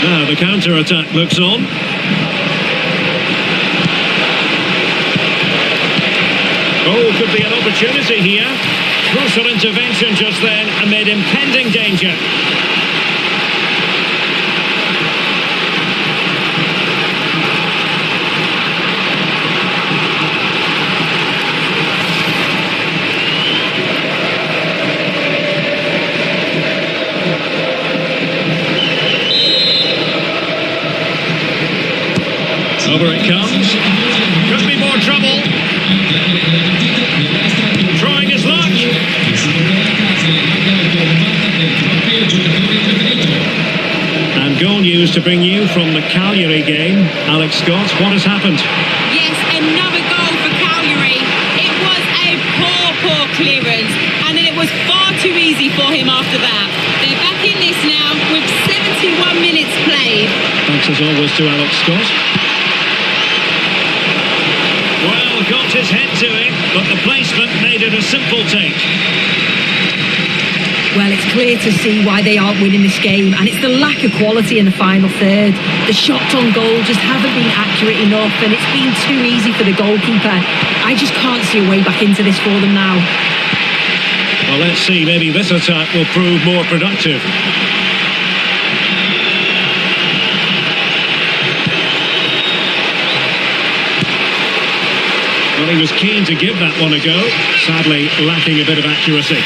Now the counter-attack looks on. Oh, could be an opportunity here. Crucial intervention just then amid impending danger. Over it comes. Could be more trouble. Trying his luck. And goal news to bring you from the Cagliari game. Alex Scott, what has happened? Yes, another goal for Cagliari. It was a poor clearance, and then it was far too easy for him after that. They're back in this now with 71 minutes played. Thanks as always to Alex Scott. Well, got his head to it, but the placement made it a simple take. Well, it's clear to see why they aren't winning this game, and it's the lack of quality in the final third. The shots on goal just haven't been accurate enough, and it's been too easy for the goalkeeper. I just can't see a way back into this for them now. Well, let's see, maybe this attack will prove more productive. Well, he was keen to give that one a go, sadly lacking a bit of accuracy.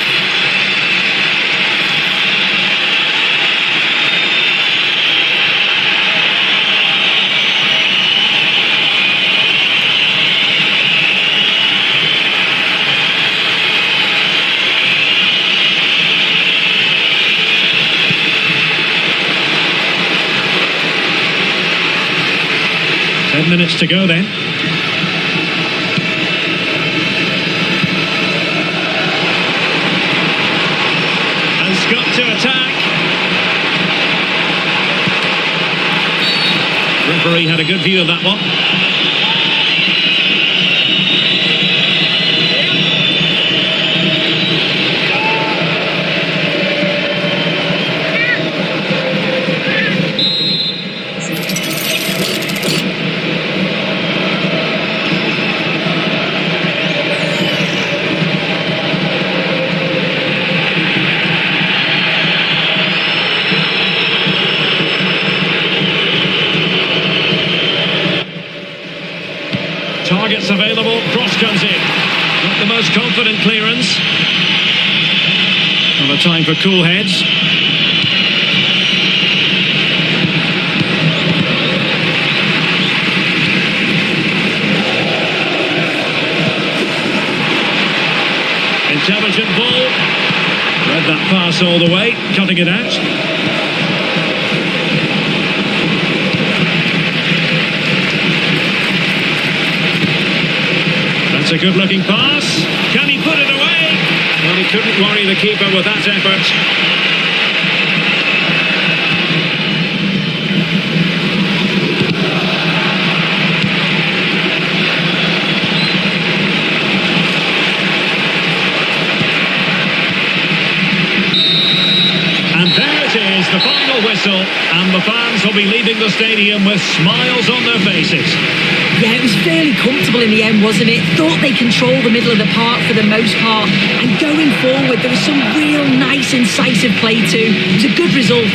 Minutes to go then. And Scott to attack. Referee had a good view of that one. Targets available, cross comes in. Not the most confident clearance. Not a time for cool heads. Intelligent ball. Read that pass all the way, cutting it out. That's a good-looking pass. Can he put it away? Well, he couldn't worry the keeper with that effort. And there it is, the final whistle, and the fans will be leaving the stadium with smiles on their faces. Yeah, it was fairly comfortable in the end, wasn't it? Thought they controlled the middle of the park for the most part. And going forward, there was some real nice, incisive play too. It was a good result.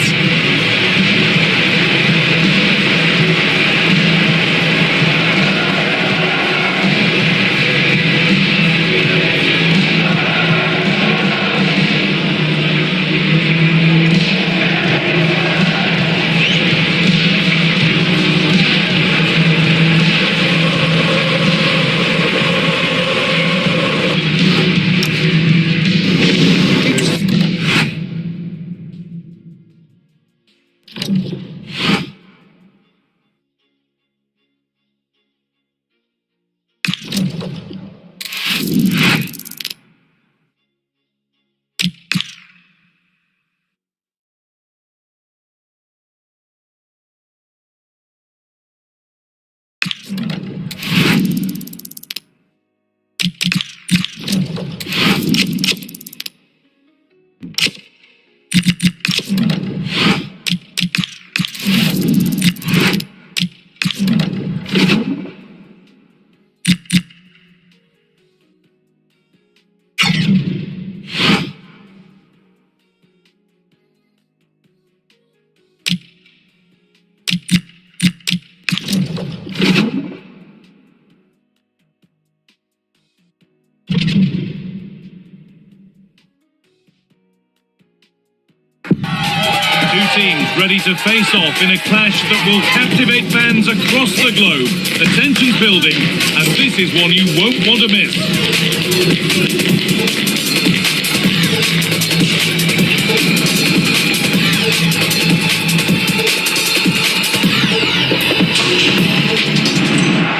Teams ready to face off in a clash that will captivate fans across the globe. The tension's building, and this is one you won't want to miss.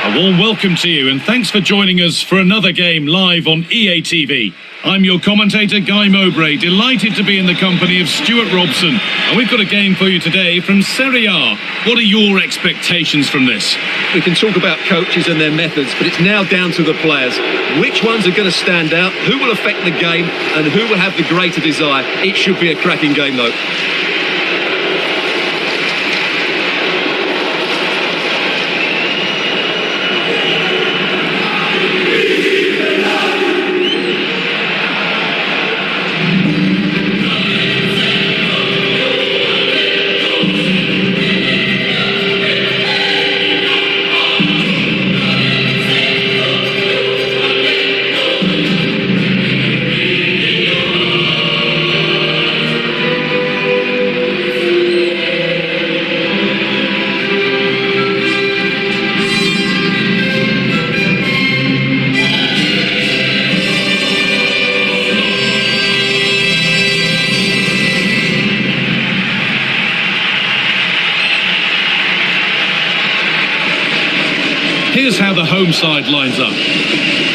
A warm welcome to you, and thanks for joining us for another game live on EA TV. I'm your commentator, Guy Mowbray, delighted to be in the company of Stuart Robson. And we've got a game for you today from SerieA. What are your expectations from this? We can talk about coaches and their methods, but it's now down to the players. Which ones are going to stand out, who will affect the game, and who will have the greater desire? It should be a cracking game, though. Here's how the home side lines up.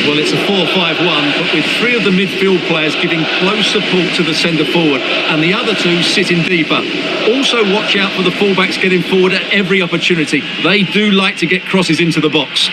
Well, it's a 4-5-1, but with 3 of the midfield players giving close support to the centre forward and the other 2 sitting deeper. Also watch out for the fullbacks getting forward at every opportunity. They do like to get crosses into the box.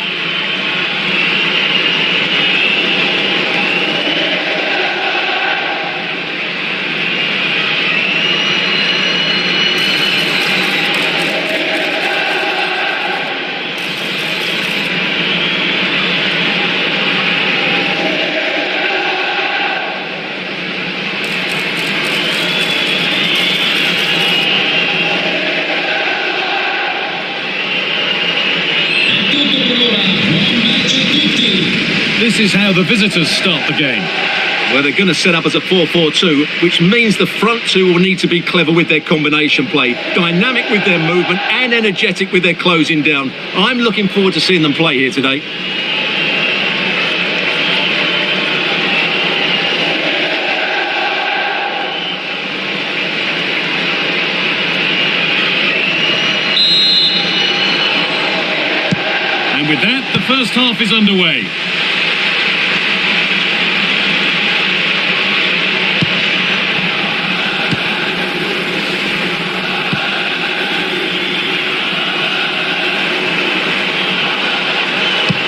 This is how the visitors start the game. Well, they're going to set up as a 4-4-2, which means the front 2 will need to be clever with their combination play, dynamic with their movement and energetic with their closing down. I'm looking forward to seeing them play here today. And with that, the first half is underway.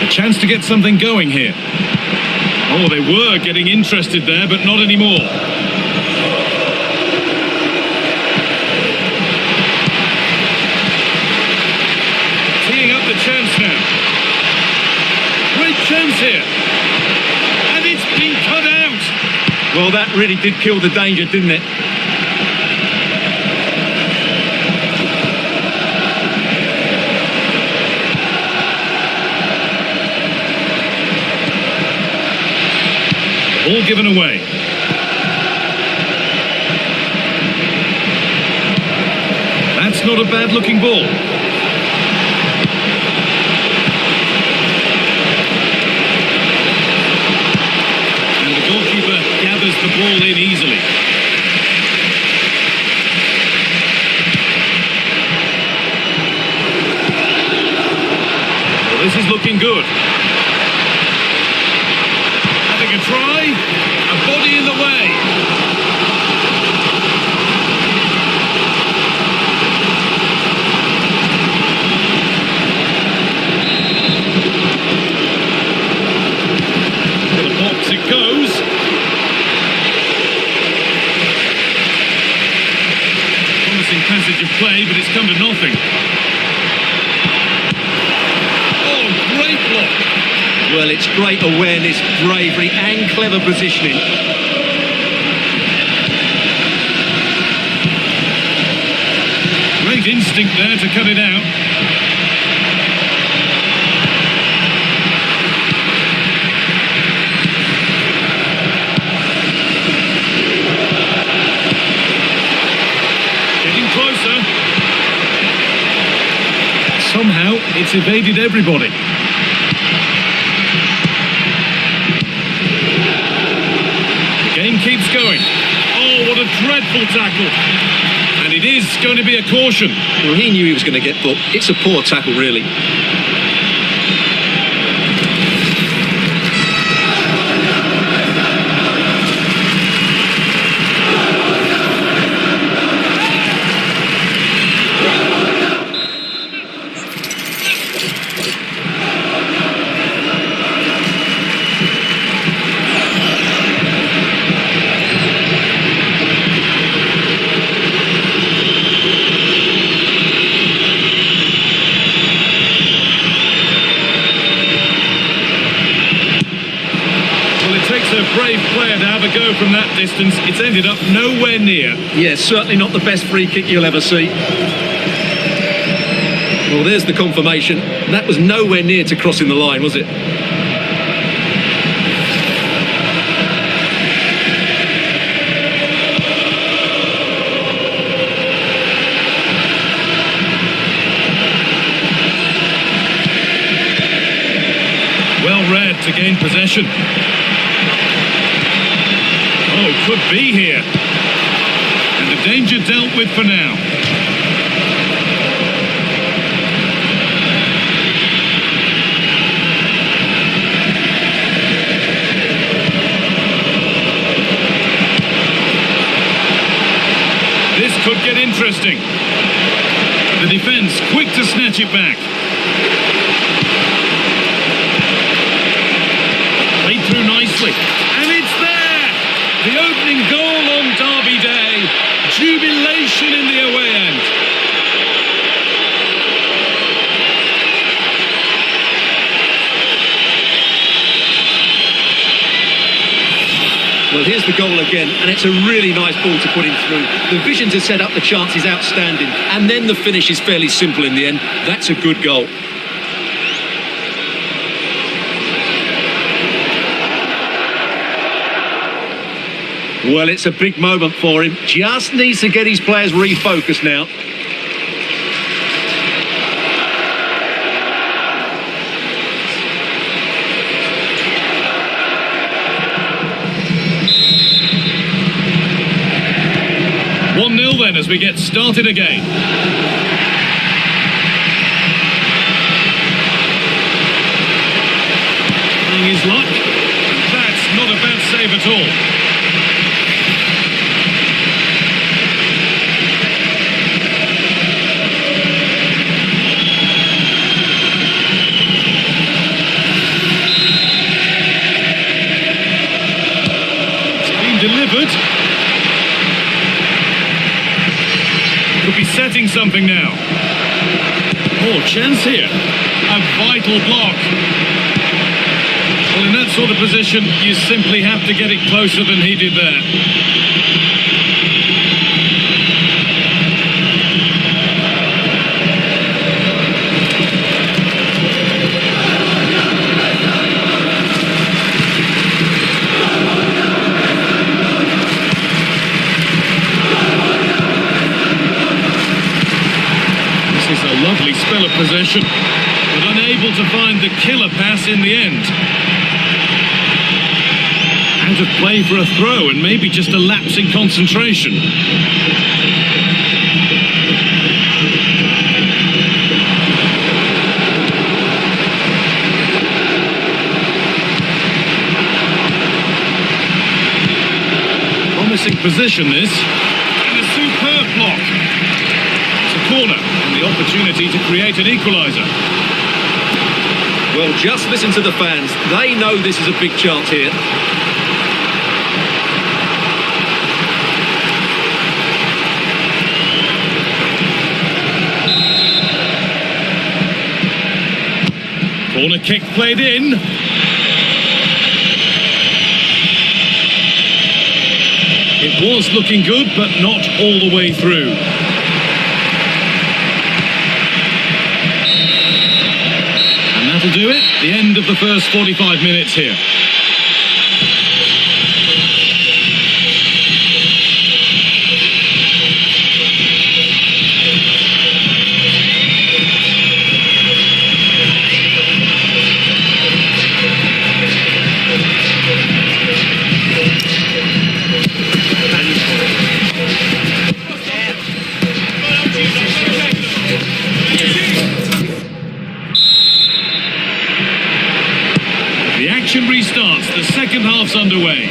A chance to get something going here. Oh, they were getting interested there, but not anymore. Teeing up the chance now. Great chance here. And it's been cut out. Well, that really did kill the danger, didn't it? Ball given away. That's not a bad looking ball. And the goalkeeper gathers the ball in easily. Well, this is looking good. A try, a body in the way. To the box it goes. Promising passage of play, but it's come to nothing. Oh, great block. Well, it's great awareness, bravery and clever positioning. Great instinct there to cut it out. Getting closer. Somehow it's evaded everybody. Game keeps going. Oh, what a dreadful tackle. And it is going to be a caution. Well, he knew he was going to get booked. It's a poor tackle, really. A brave player to have a go from that distance. It's ended up nowhere near. Yeah, certainly not the best free kick you'll ever see. Well, there's the confirmation. That was nowhere near to crossing the line, was it? Well read to gain possession. Oh, could be here. And the danger dealt with for now. interesting. The defence quick to snatch it back. Played through nicely. And it's there! The opening goal on Derby Day. Jubilation in the away end. Well, here's the goal again, and it's a really nice ball to put him through. The vision to set up the chance is outstanding, and then the finish is fairly simple in the end. That's a good goal. Well, it's a big moment for him. Just needs to get his players refocused now. Then as we get started again. Trying his luck. That's not a bad save at all. It's been delivered. Could be setting something now. Oh, chance here. A vital block. Well, in that sort of position, you simply have to get it closer than he did there. Lovely spell of possession, but unable to find the killer pass in the end. Out of play for a throw and maybe just a lapse in concentration. Promising position this, and a superb block. It's a corner. The opportunity to create an equaliser. Well, just listen to the fans. They know this is a big chance here. Corner kick played in. It was looking good, but not all the way through. That'll do it. The end of the first 45 minutes here. Restarts. The second half's underway.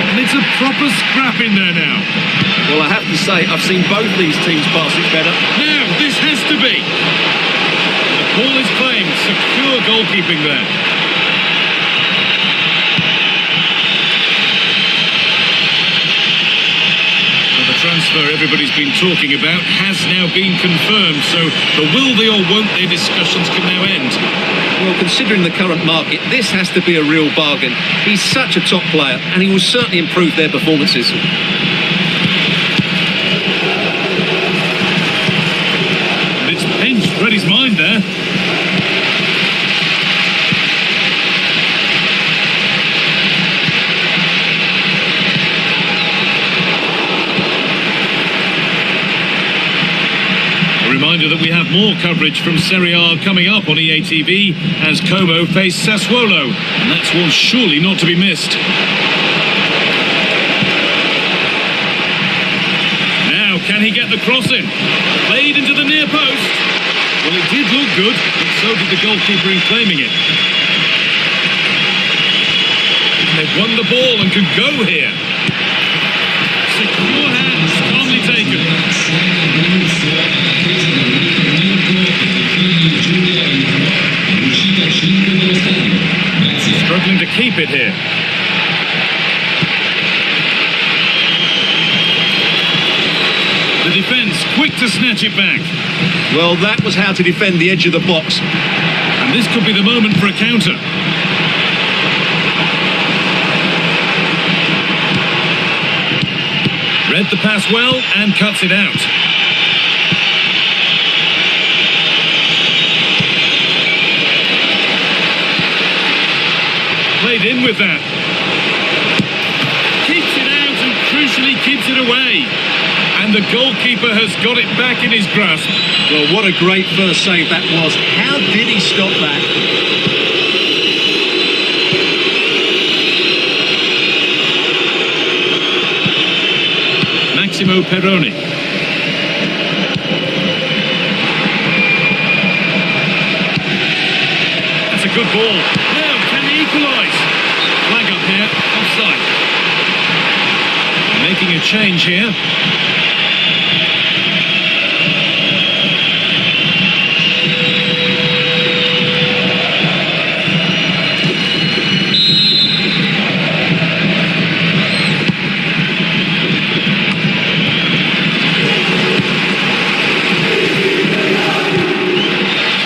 And it's a proper scrap in there now. Well, I have to say, I've seen both these teams pass it better. Now, this has to be. The ball is claimed. Secure goalkeeping there. Transfer everybody's been talking about has now been confirmed, so the will they or won't they discussions can now end. Well, considering the current market, this has to be a real bargain. He's such a top player, and he will certainly improve their performances. And it's pinched Reddy's mind there. Reminder that we have more coverage from SerieA coming up on EA TV as Como face Sassuolo, and that's one surely not to be missed. Now can he get the cross in? Played into the near post. Well, it did look good, but so did the goalkeeper in claiming it. They've won the ball and can go here. Secure hands, calmly taken. Struggling to keep it here. The defence quick to snatch it back. Well, that was how to defend the edge of the box. And this could be the moment for a counter. Read the pass well and cuts it out. Played in with that. Keeps it out and crucially keeps it away. And the goalkeeper has got it back in his grasp. Well, what a great first save that was. How did he stop that? Peroni. That's a good ball. Now, can he equalise? Flag up here, offside. Making a change here.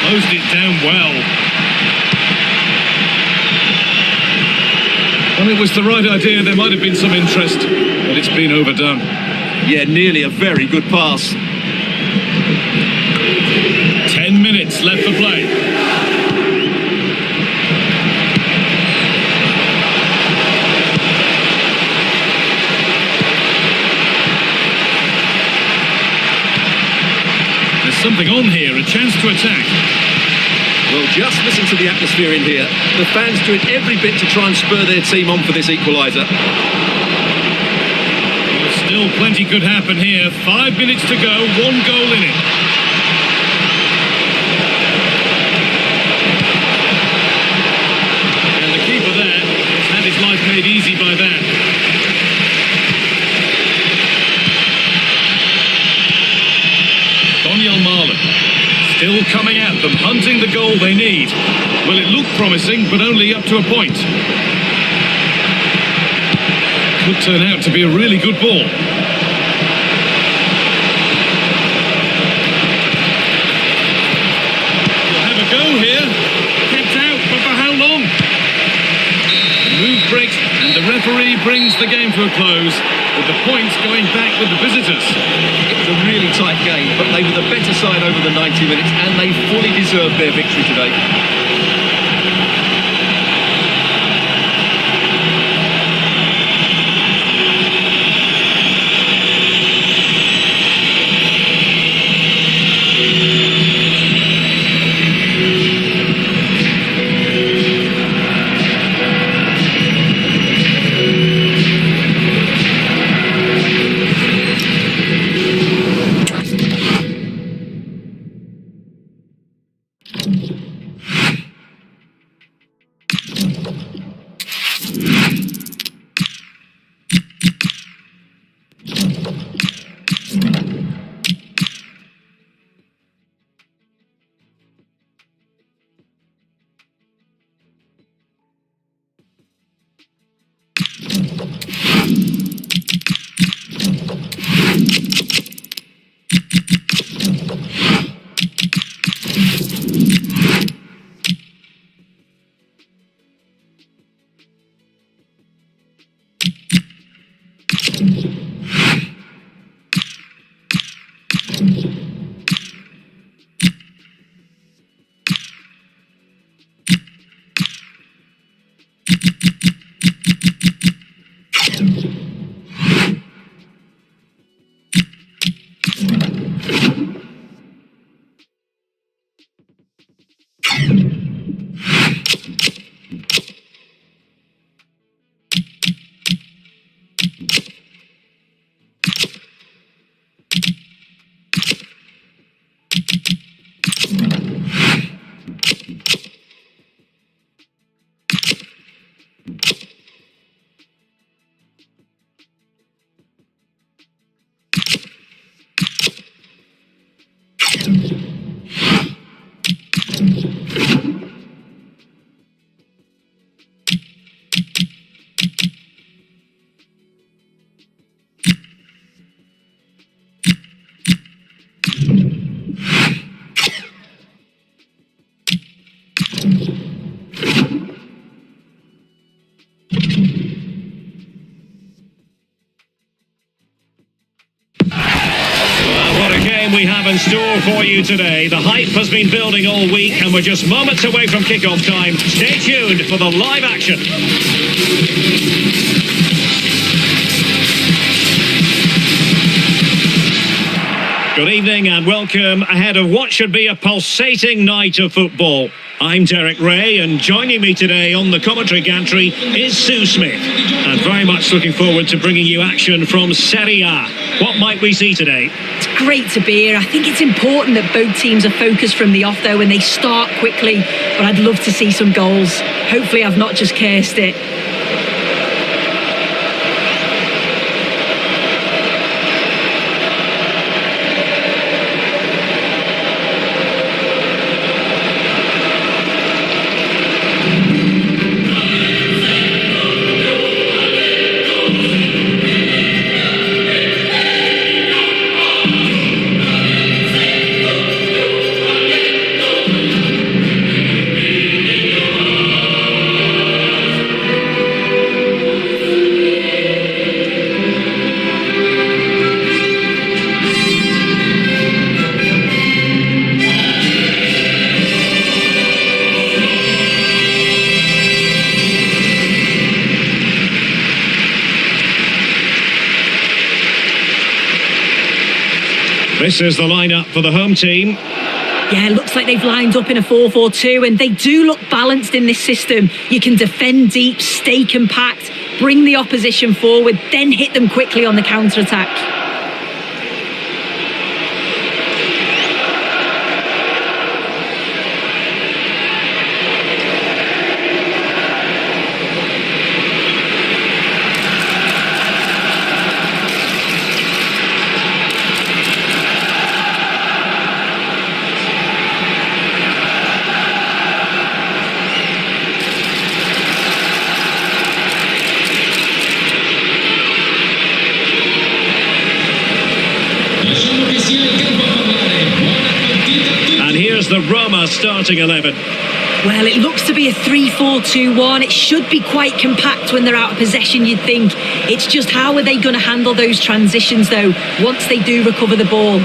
Closed it down well. Well, it was the right idea. There might have been some interest, but it's been overdone. Yeah, nearly a very good pass. 10 minutes left for play. There's something on here, a chance to attack. Well, just listen to the atmosphere in here. The fans doing every bit to try and spur their team on for this equaliser. Well, still plenty could happen here. 5 minutes to go, 1 goal in it. And the keeper there has had his life made easy by that. Still coming at them, hunting the goal they need. Well, it looked promising, but only up to a point. Could turn out to be a really good ball. We'll have a go here. Kept out, but for how long? Move breaks, and the referee brings the game to a close, with the points going back with the visitors. It was a really tight game, but they were the better side over the 90 minutes, and they fully deserved their victory today. We have in store for you today. The hype has been building all week and we're just moments away from kickoff time. Stay tuned for the live action. Good evening and welcome ahead of what should be a pulsating night of football. I'm Derek Ray, and joining me today on the commentary gantry is Sue Smith. And very much looking forward to bringing you action from Serie A. What might we see today? It's great to be here. I think it's important that both teams are focused from the off, though, and they start quickly. But I'd love to see some goals. Hopefully I've not just cursed it. This is the lineup for the home team. Yeah, it looks like they've lined up in a 4-4-2, and they do look balanced in this system. You can defend deep, stay compact, bring the opposition forward, then hit them quickly on the counter-attack. The Roma starting 11. Well, it looks to be a 3-4-2-1. It should be quite compact when they're out of possession, you'd think. It's just how are they going to handle those transitions, though, once they do recover the ball?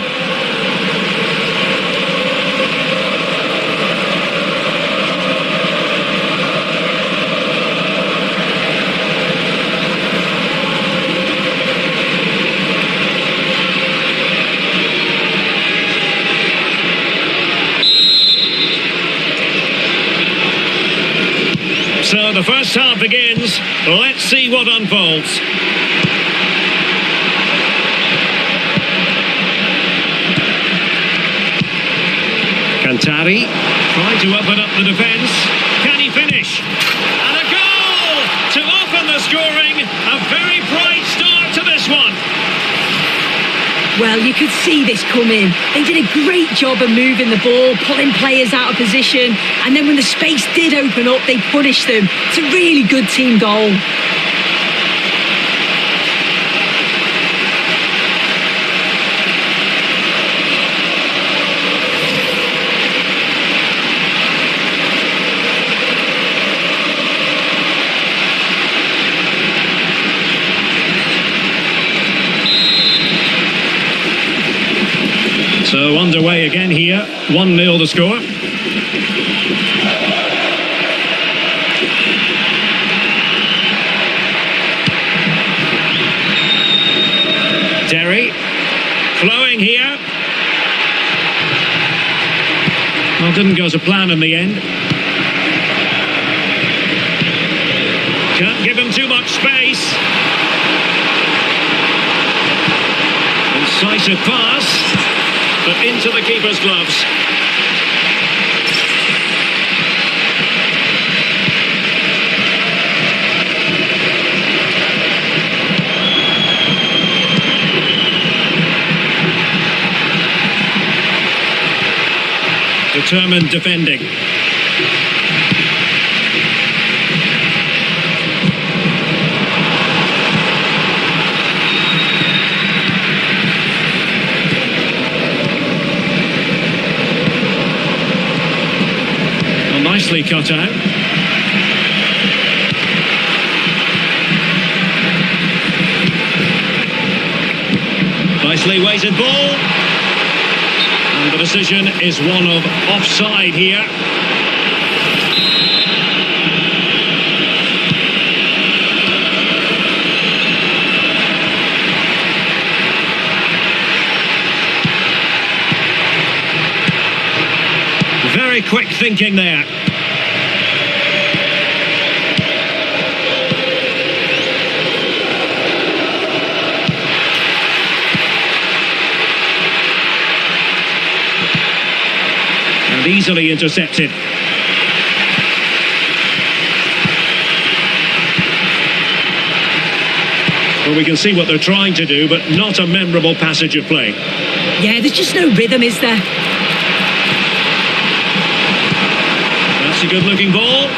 So the first half begins. Let's see what unfolds. Alcantara trying to open up the defence. Can he finish? And a goal to open the scoring. A very bright start to this one. Well, you could see this coming. They did a great job of moving the ball, pulling players out of position, and then when the space did open up, they punished them. It's a really good team goal. So underway again here, 1-0 the score. Serie flowing here. Well, didn't go to plan in the end. Can't give him too much space. Incisive pass. But into the keeper's gloves. Determined defending. Well, nicely cut out. Nicely weighted ball. And the decision is one of offside here. Very quick thinking there. And easily intercepted. Well, we can see what they're trying to do, but not a memorable passage of play. Yeah, there's just no rhythm, is there? That's a good-looking ball.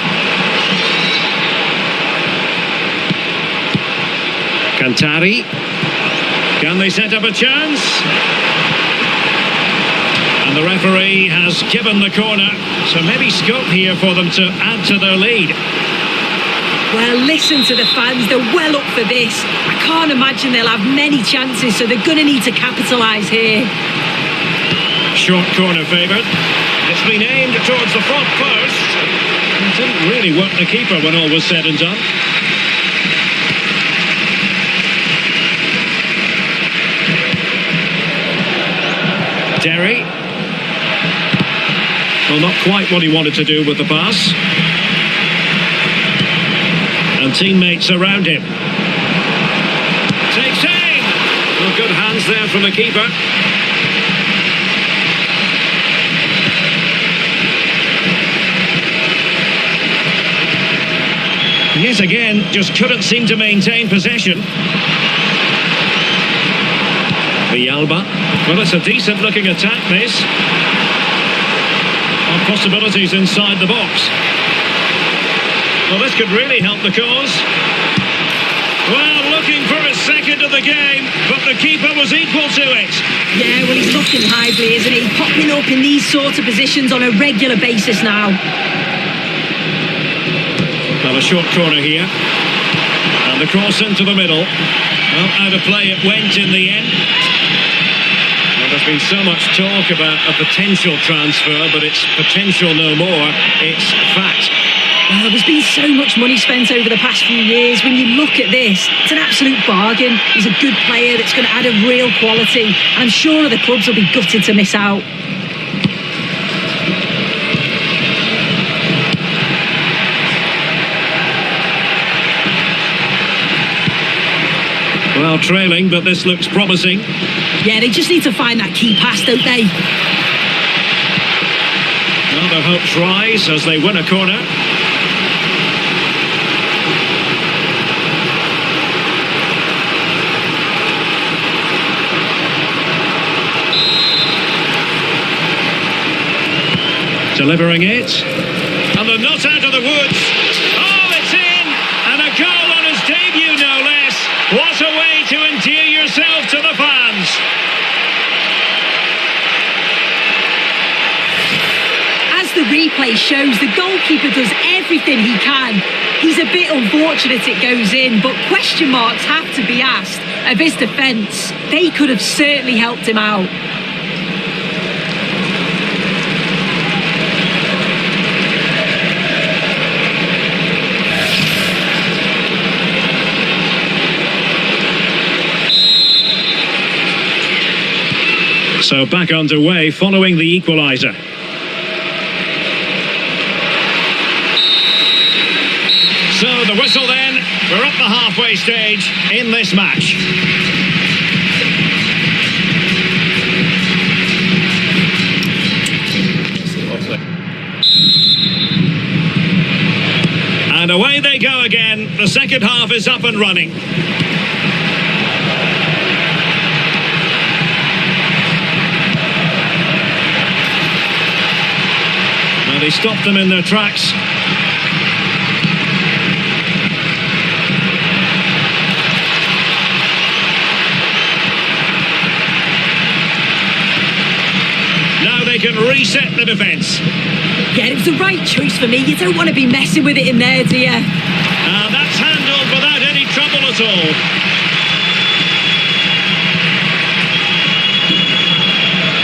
Alcantara. Can they set up a chance? And the referee has given the corner, so maybe scope here for them to add to their lead. Well, listen to the fans, they're well up for this. I can't imagine they'll have many chances, so they're going to need to capitalise here. Short corner favoured. It's been aimed towards the front post. It didn't really work the keeper when all was said and done. Serie. Well, not quite what he wanted to do with the pass. And teammates around him. Takes aim! Well, good hands there from the keeper. Yet again, just couldn't seem to maintain possession. Villalba. Well, it's a decent looking attack, this. Possibilities inside the box. Well, this could really help the cause. Well, looking for a second of the game, but the keeper was equal to it. Yeah, well, he's looking lively, isn't he? Popping up in these sorts of positions on a regular basis now. Well, a short corner here. And the cross into the middle. Well, out of play it went in the end. Well, there's been so much talk about a potential transfer, but it's potential no more. It's fact. Well, there's been so much money spent over the past few years. When you look at this, it's an absolute bargain. He's a good player that's going to add a real quality. I'm sure the clubs will be gutted to miss out. Well, trailing, but this looks promising. Yeah, they just need to find that key pass, don't they? Well, their hopes rise as they win a corner. Delivering it. And they're not out of the woods. Oh, it's in! And a goal on his debut, no less. What a way to endear yourself to the fans. As the replay shows, the goalkeeper does everything he can. He's a bit unfortunate it goes in, but question marks have to be asked of his defence. They could have certainly helped him out. So back underway following the equaliser. So the whistle then, we're at the halfway stage in this match. And away they go again, the second half is up and running. he stopped them in their tracks. Now they can reset the defence. Yeah, it was the right choice for me. You don't want to be messing with it in there, do you? And that's handled without any trouble at all.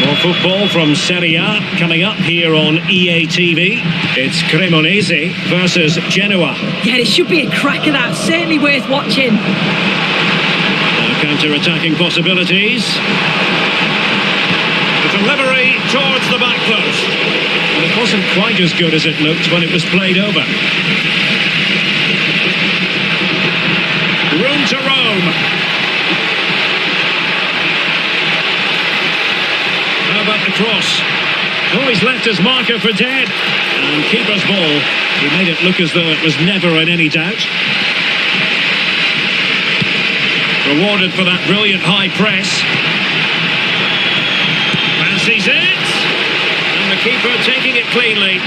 More football from SerieA coming up here on EA TV. It's Cremonese versus Genoa. Yeah, it should be a cracker, that. Certainly worth watching. Now counter-attacking possibilities. The delivery towards the back post. Well, it wasn't quite as good as it looked when it was played over. Room to roam. How about the cross? Oh, he's left his marker for dead. And keeper's ball. He made it look as though it was never in any doubt. Rewarded for that brilliant high press. Fancies it. And the keeper taking it cleanly.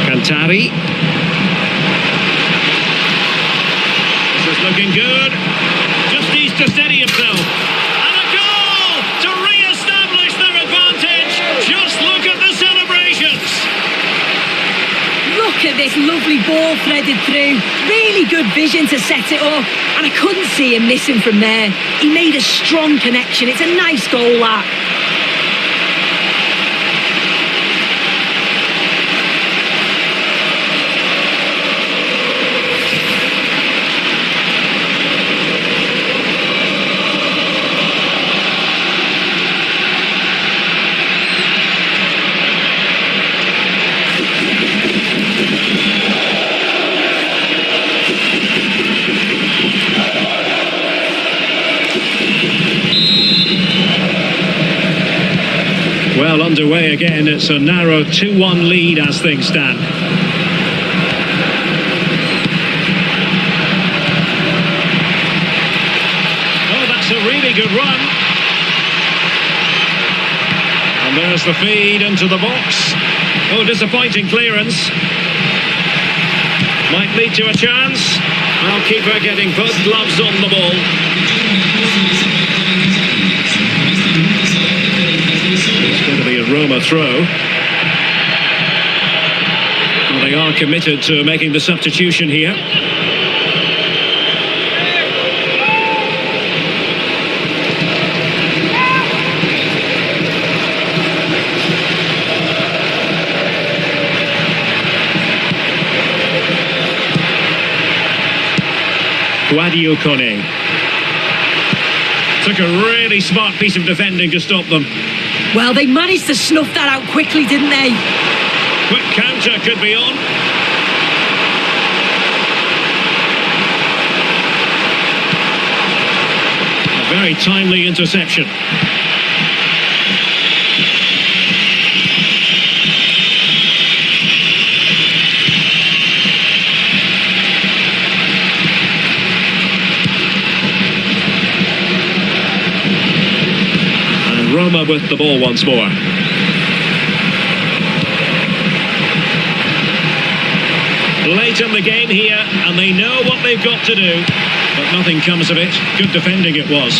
Alcantara. This is looking good. Just needs to steady himself. And a goal to re-establish their advantage. Just look at the celebrations. Look at this lovely ball threaded through. Really good vision to set it up. And I couldn't see him missing from there. He made a strong connection. It's a nice goal, that. Well, underway again. It's a narrow 2-1 lead as things stand. Oh, that's a really good run. And there's the feed into the box. Oh, disappointing clearance. Might lead to a chance. Well, keeper getting both gloves on the ball. It's going to be a Roma throw. Well, they are committed to making the substitution here. Grigiorossi. Took a really smart piece of defending to stop them. Well, they managed to snuff that out quickly, didn't they? Quick counter could be on. A very timely interception. Roma with the ball once more. Late in the game here, and they know what they've got to do, but nothing comes of it. Good defending it was.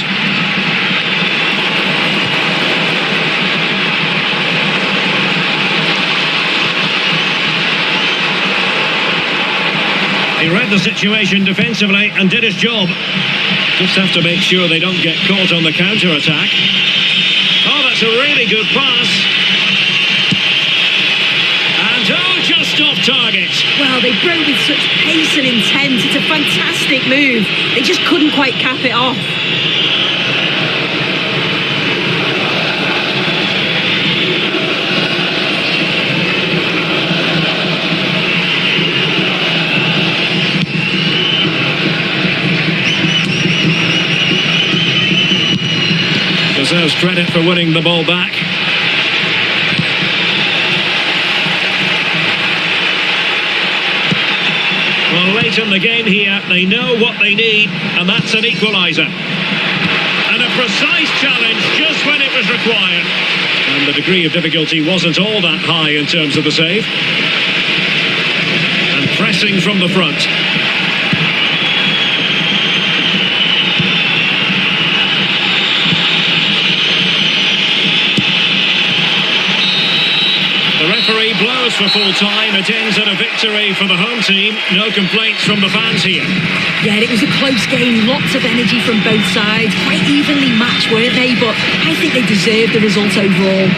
He read the situation defensively and did his job. Just have to make sure they don't get caught on the counter-attack. Oh, that's a really good pass. And oh, just off target. Well, they broke with such pace and intent. It's a fantastic move. They just couldn't quite cap it off. Deserves credit for winning the ball back. Well, late in the game here, they know what they need, and that's an equaliser. And a precise challenge just when it was required. And the degree of difficulty wasn't all that high in terms of the save. And pressing from the front. The referee blows for full time. It ends in a victory for the home team. No complaints from the fans here. Yeah, it was a close game. Lots of energy from both sides. Quite evenly matched, weren't they? But I think they deserved the result overall.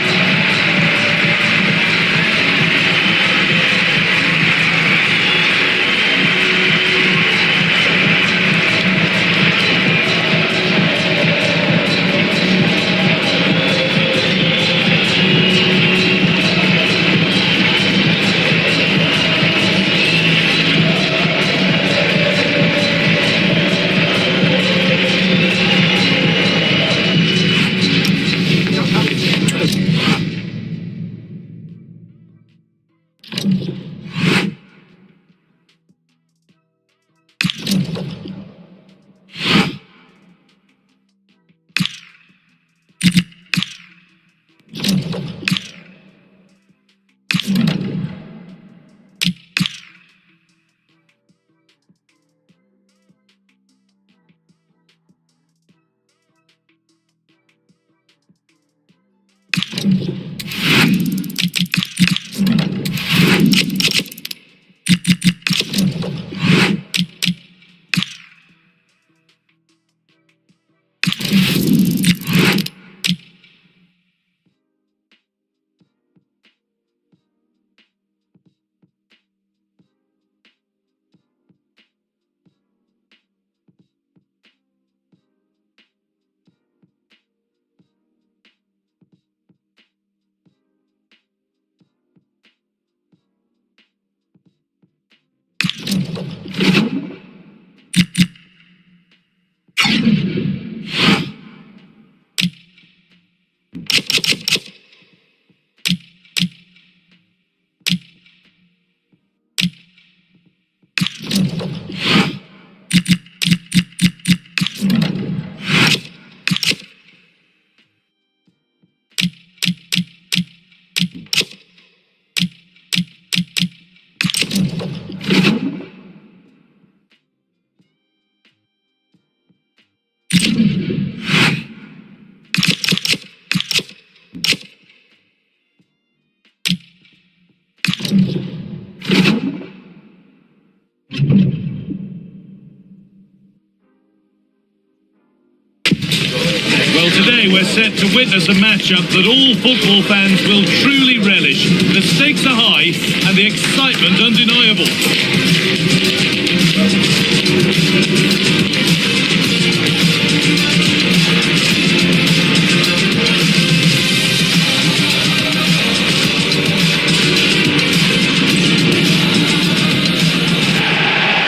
Well, today we're set to witness a matchup that all football fans will truly relish. The stakes are high and the excitement undeniable.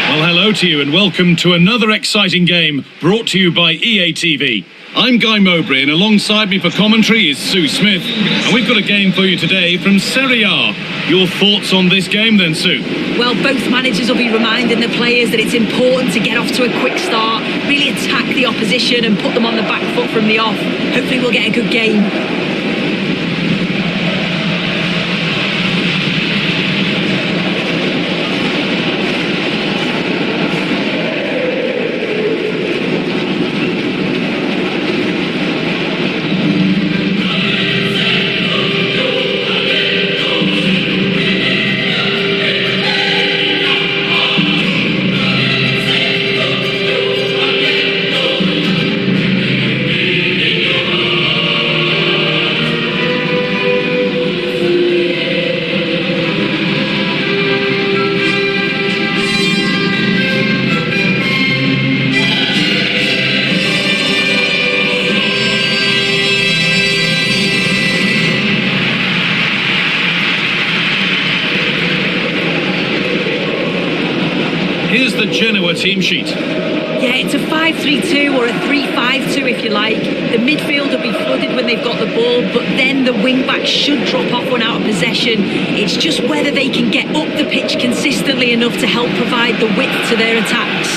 Well, hello to you and welcome to another exciting game brought to you by EA TV. I'm Guy Mowbray and alongside me for commentary is Sue Smith. And we've got a game for you today from SerieA. Your thoughts on this game then, Sue? Well, both managers will be reminding the players that it's important to get off to a quick start, really attack the opposition and put them on the back foot from the off. Hopefully we'll get a good game. Here's the Genoa team sheet. Yeah, it's a 5-3-2 or a 3-5-2 if you like. The midfield will be flooded when they've got the ball, but then the wing-backs should drop off when out of possession. It's just whether they can get up the pitch consistently enough to help provide the width to their attacks.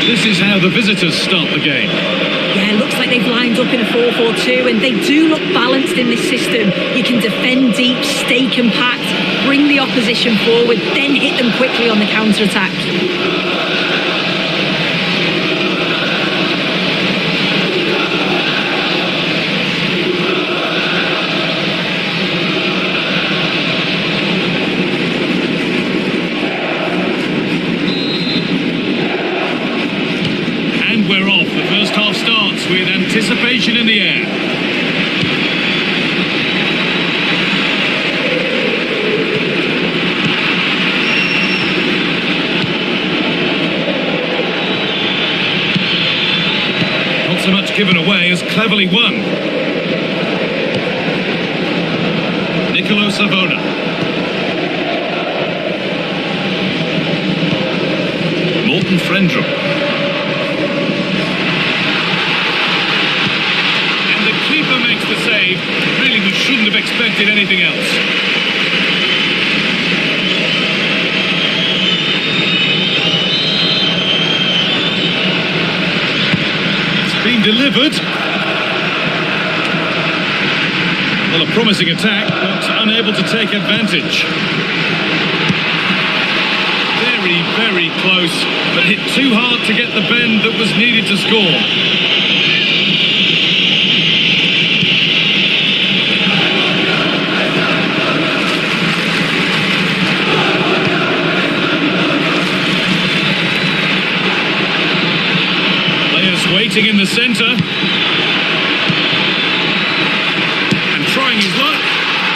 This is how the visitors start the game. Yeah, it looks like they've lined up in a 4-4-2, and they do look balanced in this system. You can defend deep, stay compact, bring the opposition forward, then hit them quickly on the counter-attack. We're off. The first half starts with anticipation in the air. Not so much given away as cleverly won. Nicolo Savona. Morten Frendrup. Keeper makes the save. Really, we shouldn't have expected anything else. It's been delivered. Well, a promising attack, but unable to take advantage. Very, very close, but hit too hard to get the bend that was needed to score. Waiting in the centre and trying his luck,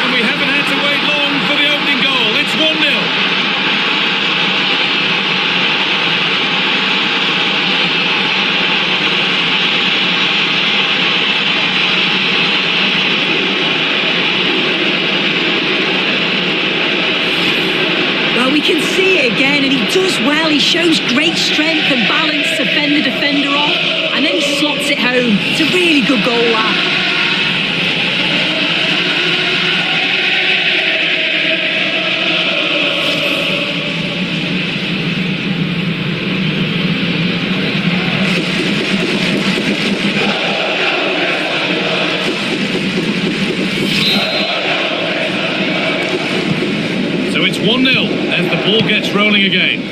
and we haven't had to wait long for the opening goal. It's 1-0. Well, we can see it again, and he does well. He shows great strength and balance to fend the defender off. And then he slots it home. It's a really good goal, that. So it's 1-0 as the ball gets rolling again.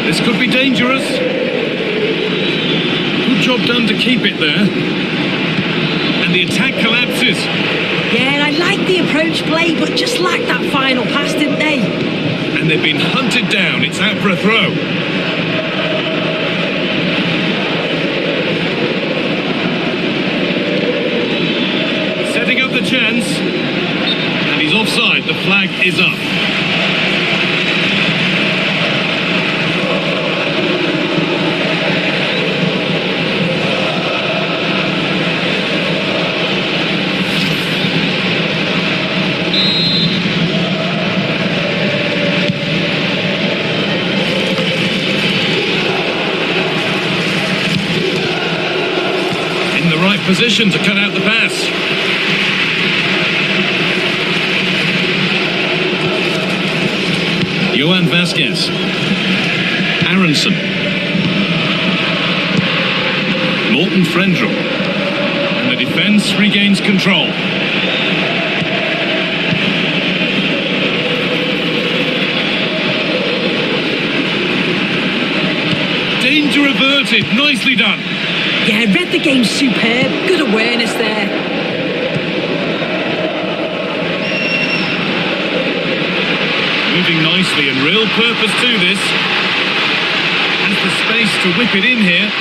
This could be dangerous. Good job done to keep it there. And the attack collapses. Yeah, and I like the approach play, but just lacked that final pass, didn't they? And they've been hunted down. It's out for a throw. Setting up the chance. And he's offside. The flag is up. Position to cut out the pass. Johan Vasquez. Aronson. Morten Frendrup. And the defence regains control. Danger averted. Nicely done. Yeah, read the game superb. Good awareness there. 1 moving nicely and real purpose to this. Has the space to whip it in here.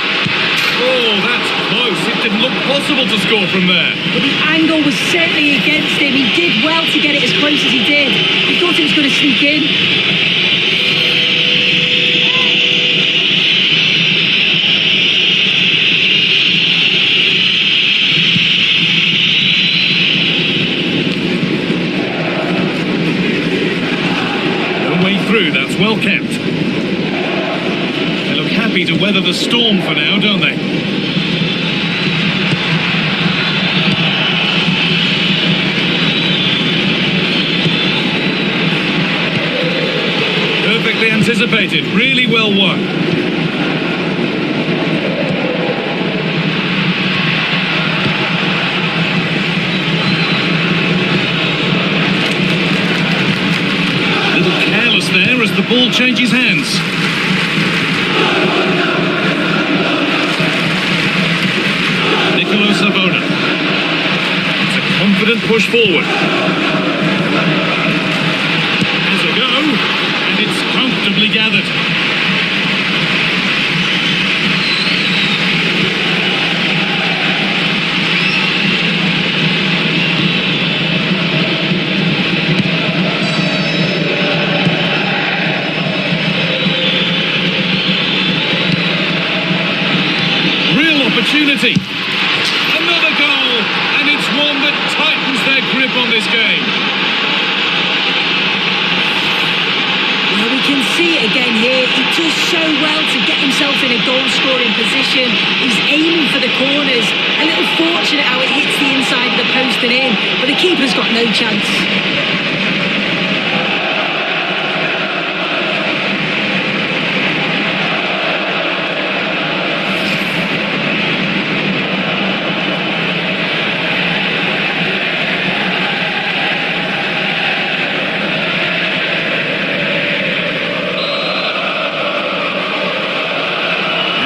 Oh, that's close. It didn't look possible to score from there. But the angle was certainly against him. He did well to get it as close as he did. He thought it was going to sneak in. Through, that's well kept. They look happy to weather the storm for now, don't they? Perfectly anticipated, really well won. There as the ball changes hands. Nicolo Savona. It's a confident push forward. There's a go, and it's comfortably gathered. Opportunity. Another goal, and it's one that tightens their grip on this game. Well, we can see it again here. He does so well to get himself in a goal-scoring position. He's aiming for the corners. A little fortunate how it hits the inside of the post and in, but the keeper's got no chance.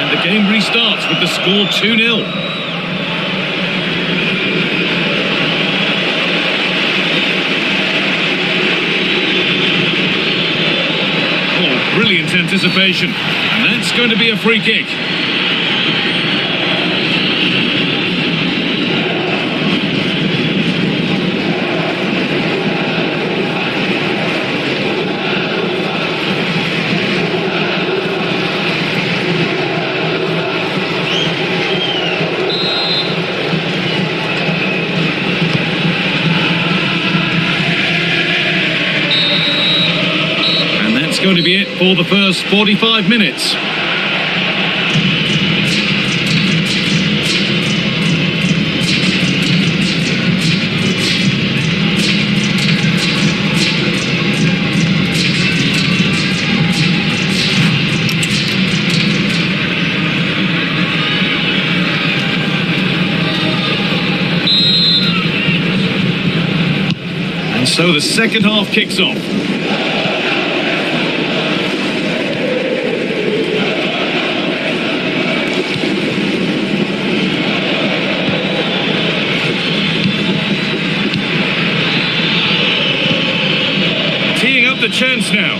The game restarts with the score 2-0. Oh, brilliant anticipation. And that's going to be a free kick. Going to be it for the first 45 minutes. And so the second half kicks off. The chance now.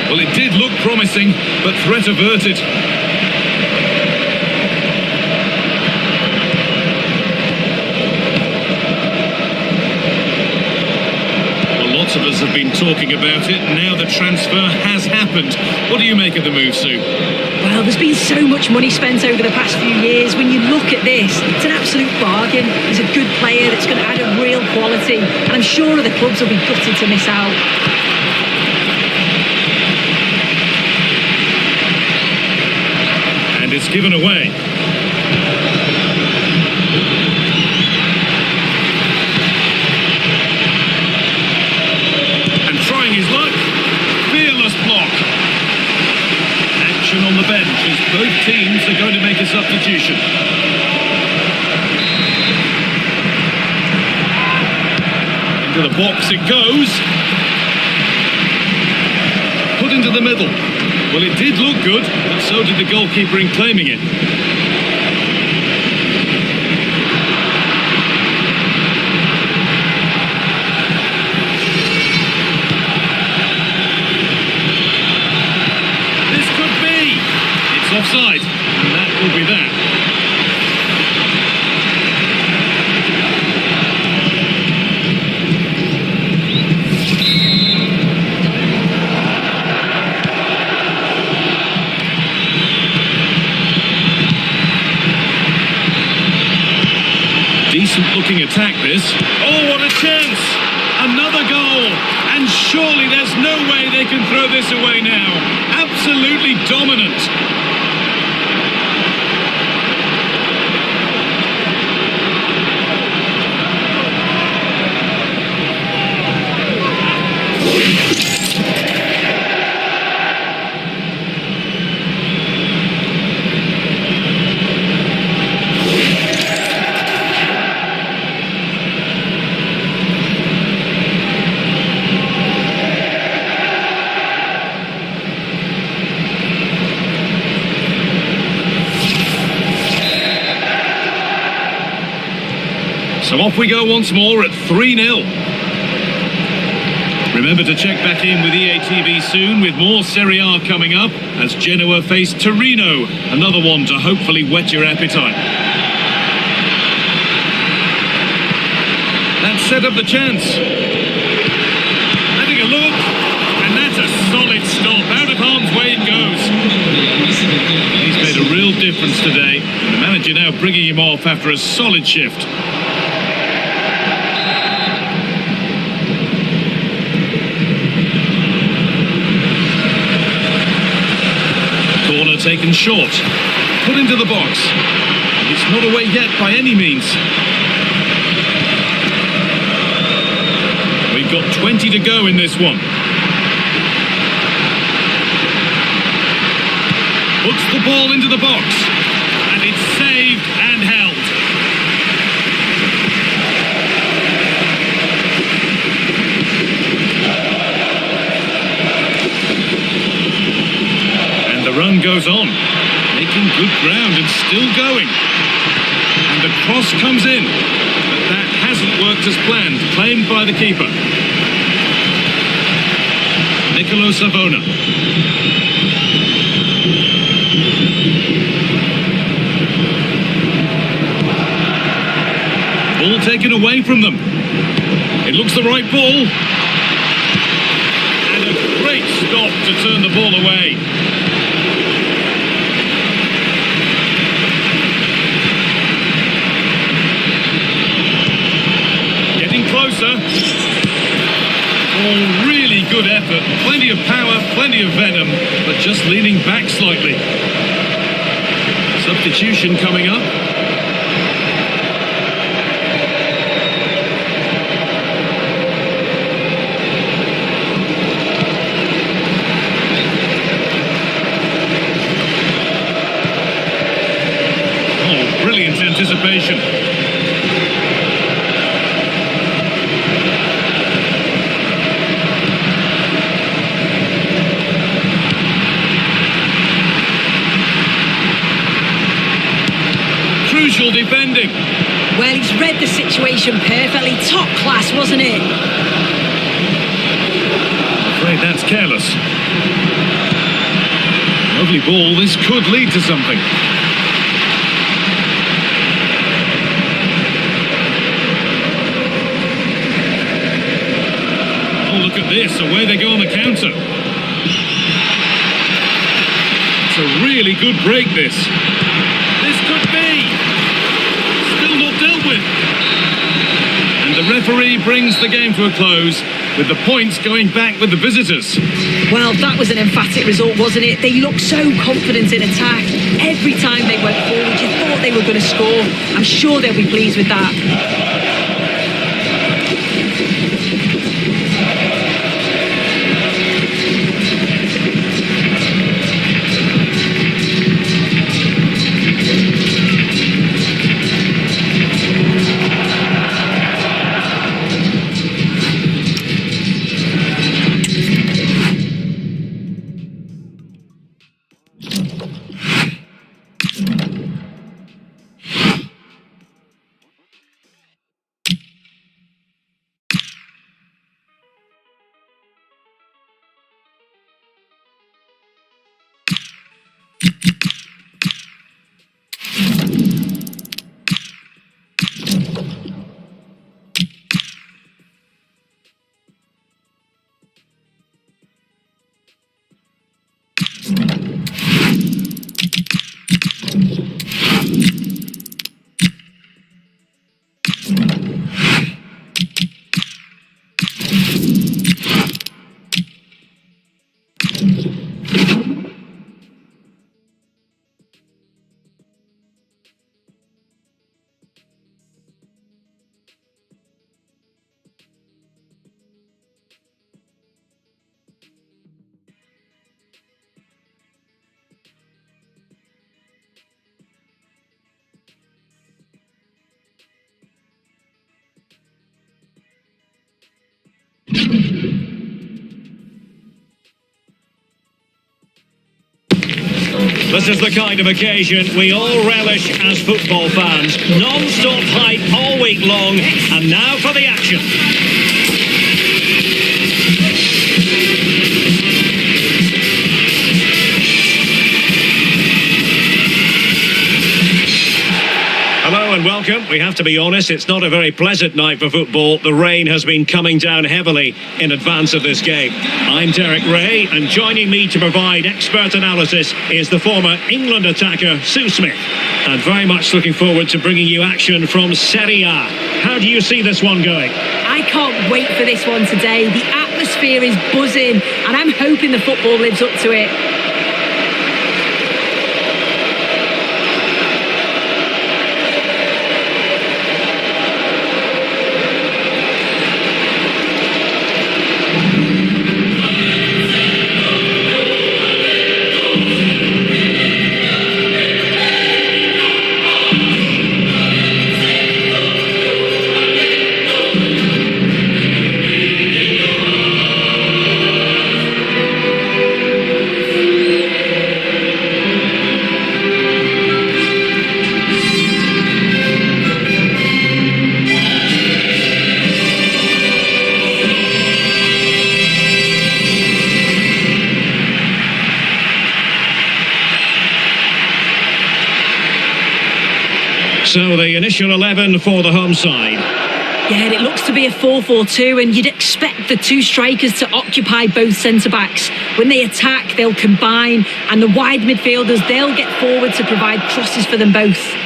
Well, it did look promising, but threat averted. Well, lots of us have been talking about it. Now the transfer has happened. What do you make of the move, Sue? Well, there's been so much money spent over the past few years. When you look at this, it's an absolute bargain. He's a good player that's going to add a real quality, and I'm sure the clubs will be gutted to miss out. And it's given away. And trying his luck. Fearless block. On the bench as both teams are going to make a substitution. Into the box it goes. Put into the middle. Well, it did look good, but so did the goalkeeper in claiming it. is. Oh, what a chance! Another goal! And surely there's no way they can throw this away now. Absolutely dominant. So off we go once more at 3-0. Remember to check back in with EA TV soon with more Serie A coming up as Genoa face Torino, another one to hopefully whet your appetite. That set up the chance. Having a look, and that's a solid stop. Out of harm's way it goes. He's made a real difference today. The manager now bringing him off after a solid shift. Corner taken short, put into the box. It's not away yet by any means. We've got 20 to go in this one. Puts the ball into the box, and it's saved and held. The run goes on, making good ground and still going. And the cross comes in, but that hasn't worked as planned, claimed by the keeper. Nicolo Savona. Ball taken away from them. It looks the right ball. And a great stop to turn the ball away. Closer. Oh, really good effort. Plenty of power, plenty of venom, but just leaning back slightly. Substitution coming up. Oh, brilliant anticipation. Crucial defending. Well, he's read the situation perfectly. Top class, wasn't it? I'm afraid that's careless. Lovely ball. This could lead to something. Oh, look at this. Away they go on the counter. It's a really good break, this. This could be. Still not dealt with. And the referee brings the game to a close with the points going back with the visitors. Well, that was an emphatic result, wasn't it? They looked so confident in attack. Every time they went forward, you thought they were going to score. I'm sure they'll be pleased with that. This is the kind of occasion we all relish as football fans. Non-stop hype all week long, and now for the action. Hello and welcome. We have to be honest, it's not a very pleasant night for football. The rain has been coming down heavily in advance of this game. I'm Derek Ray, and joining me to provide expert analysis is the former England attacker, Sue Smith. And very much looking forward to bringing you action from Serie A. How do you see this one going? I can't wait for this one today. The atmosphere is buzzing, and I'm hoping the football lives up to it. So the initial 11 for the home side. Yeah, and it looks to be a 4-4-2, and you'd expect the two strikers to occupy both centre-backs. When they attack, they'll combine, and the wide midfielders, they'll get forward to provide crosses for them both.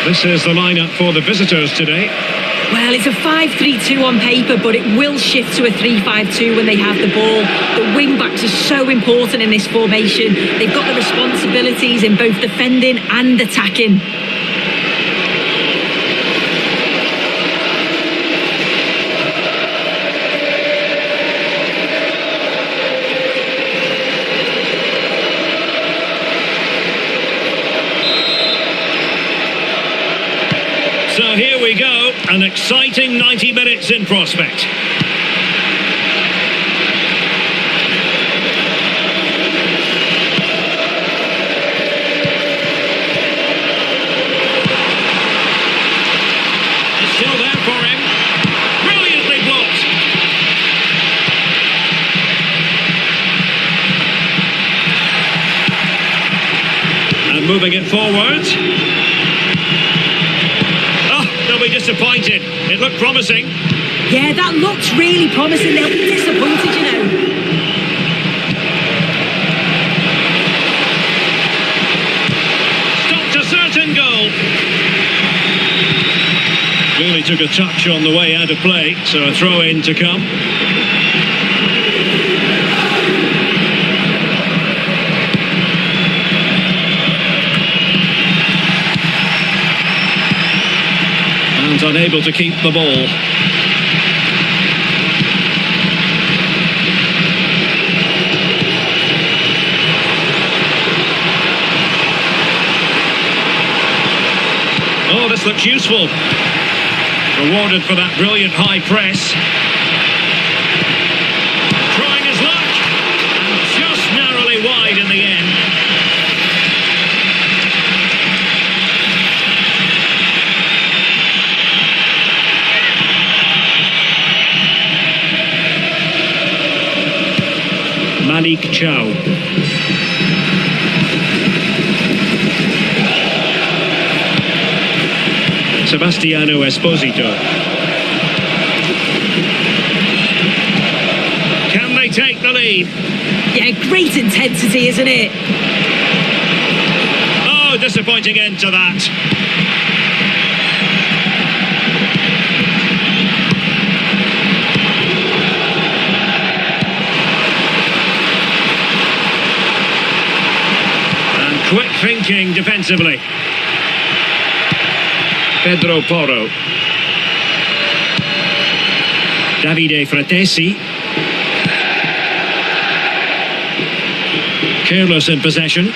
This is the lineup for the visitors today. Well, it's a 5-3-2 on paper, but it will shift to a 3-5-2 when they have the ball. The wing-backs are so important in this formation. They've got the responsibilities in both defending and attacking. So here we go, an exciting 90 minutes in prospect. It's still there for him. Brilliantly blocked. And moving it forward. Disappointed. It looked promising. Yeah, that looks really promising. They'll be disappointed, you know. Stopped a certain goal. Clearly took a touch on the way out of play, so a throw-in to come. Unable to keep the ball. Oh, this looks useful. Rewarded for that brilliant high press. Trying his luck, and just narrowly wide in the end. Malik Chow. Sebastiano Esposito. Can they take the lead? Yeah, great intensity, isn't it? Oh, disappointing end to that. thinking defensively. Pedro Porro. Davide Fratesi. Careless in possession.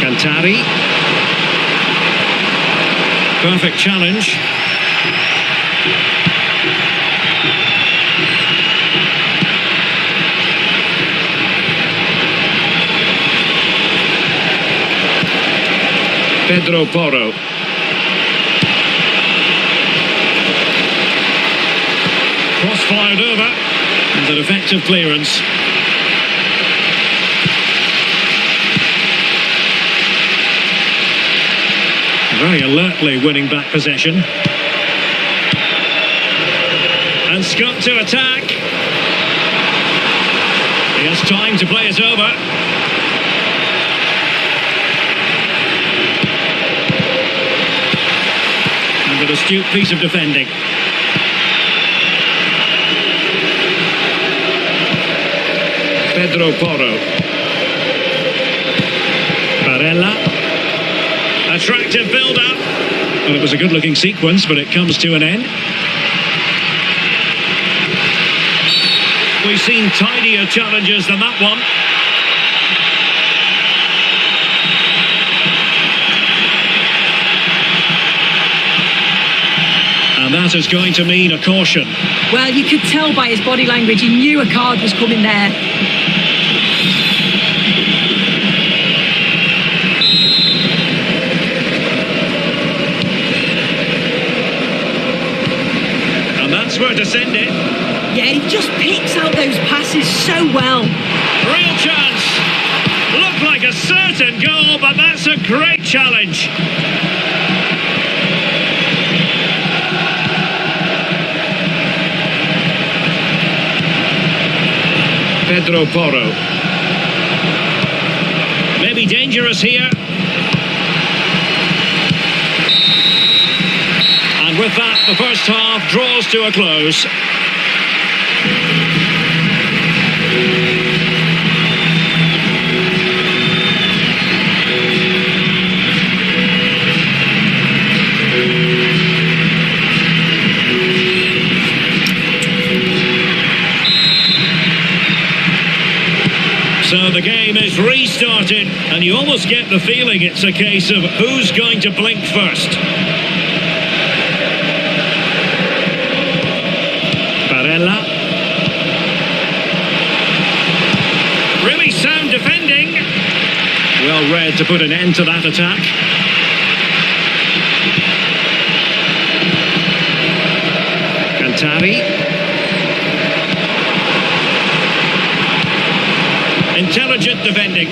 Cantari. Perfect challenge. Pedro Porro. Cross fired over. And an effective clearance. Very alertly winning back possession. And Scott to attack. He has time to play it over. And an astute piece of defending. Pedro Porro. Barella. Attractive build-up. Well, it was a good-looking sequence, but it comes to an end. We've seen tidier challenges than that one. And that is going to mean a caution. Well, you could tell by his body language, he knew a card was coming there. Where to send it. Yeah, he just picks out those passes so well. Real chance. Looked like a certain goal, but that's a great challenge. Pedro Porro. Maybe dangerous here. And with that, the first half draws to a close. So the game is restarted, and you almost get the feeling it's a case of who's going to blink first. Barella. Really sound defending. Well read to put an end to that attack. Cantari. Intelligent defending.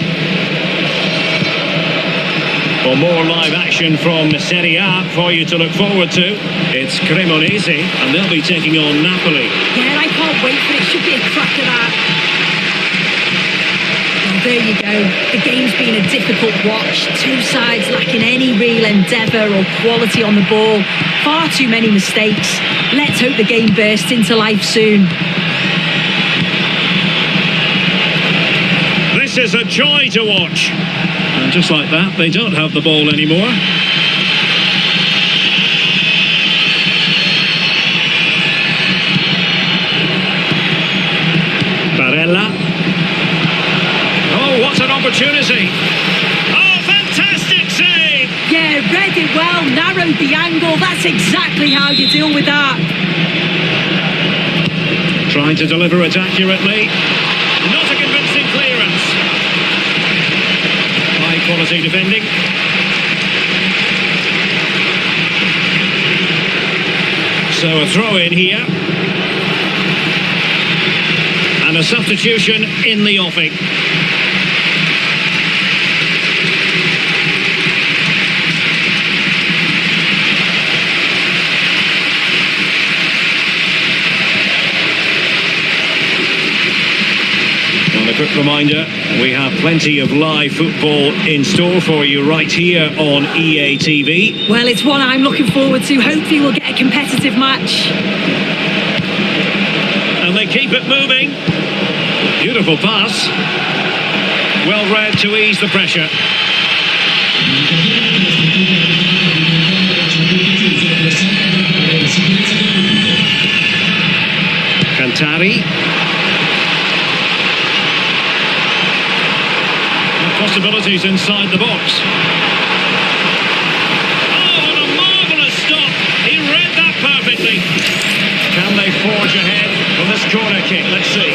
For more live action from SerieA for you to look forward to, it's Cremonese, and they'll be taking on Napoli. Yeah, I can't wait for it. Should be a cracker, that. Well, there you go. The game's been a difficult watch. Two sides lacking any real endeavour or quality on the ball. Far too many mistakes. Let's hope the game bursts into life soon. This is a joy to watch. And just like that, they don't have the ball anymore. Barella. Oh, what an opportunity. Oh, fantastic save. Yeah, read it well, narrowed the angle. That's exactly how you deal with that. Trying to deliver it accurately. Not a convincing clearance. High quality defending. So a throw in here. And a substitution in the offing. quick reminder, we have plenty of live football in store for you right here on EA TV. Well, it's one I'm looking forward to. Hopefully we'll get a competitive match. And they keep it moving. Beautiful pass. Well read to ease the pressure. Cantari. Possibilities inside the box. Oh, and a marvellous stop. He read that perfectly. Can they forge ahead from this corner kick? Let's see.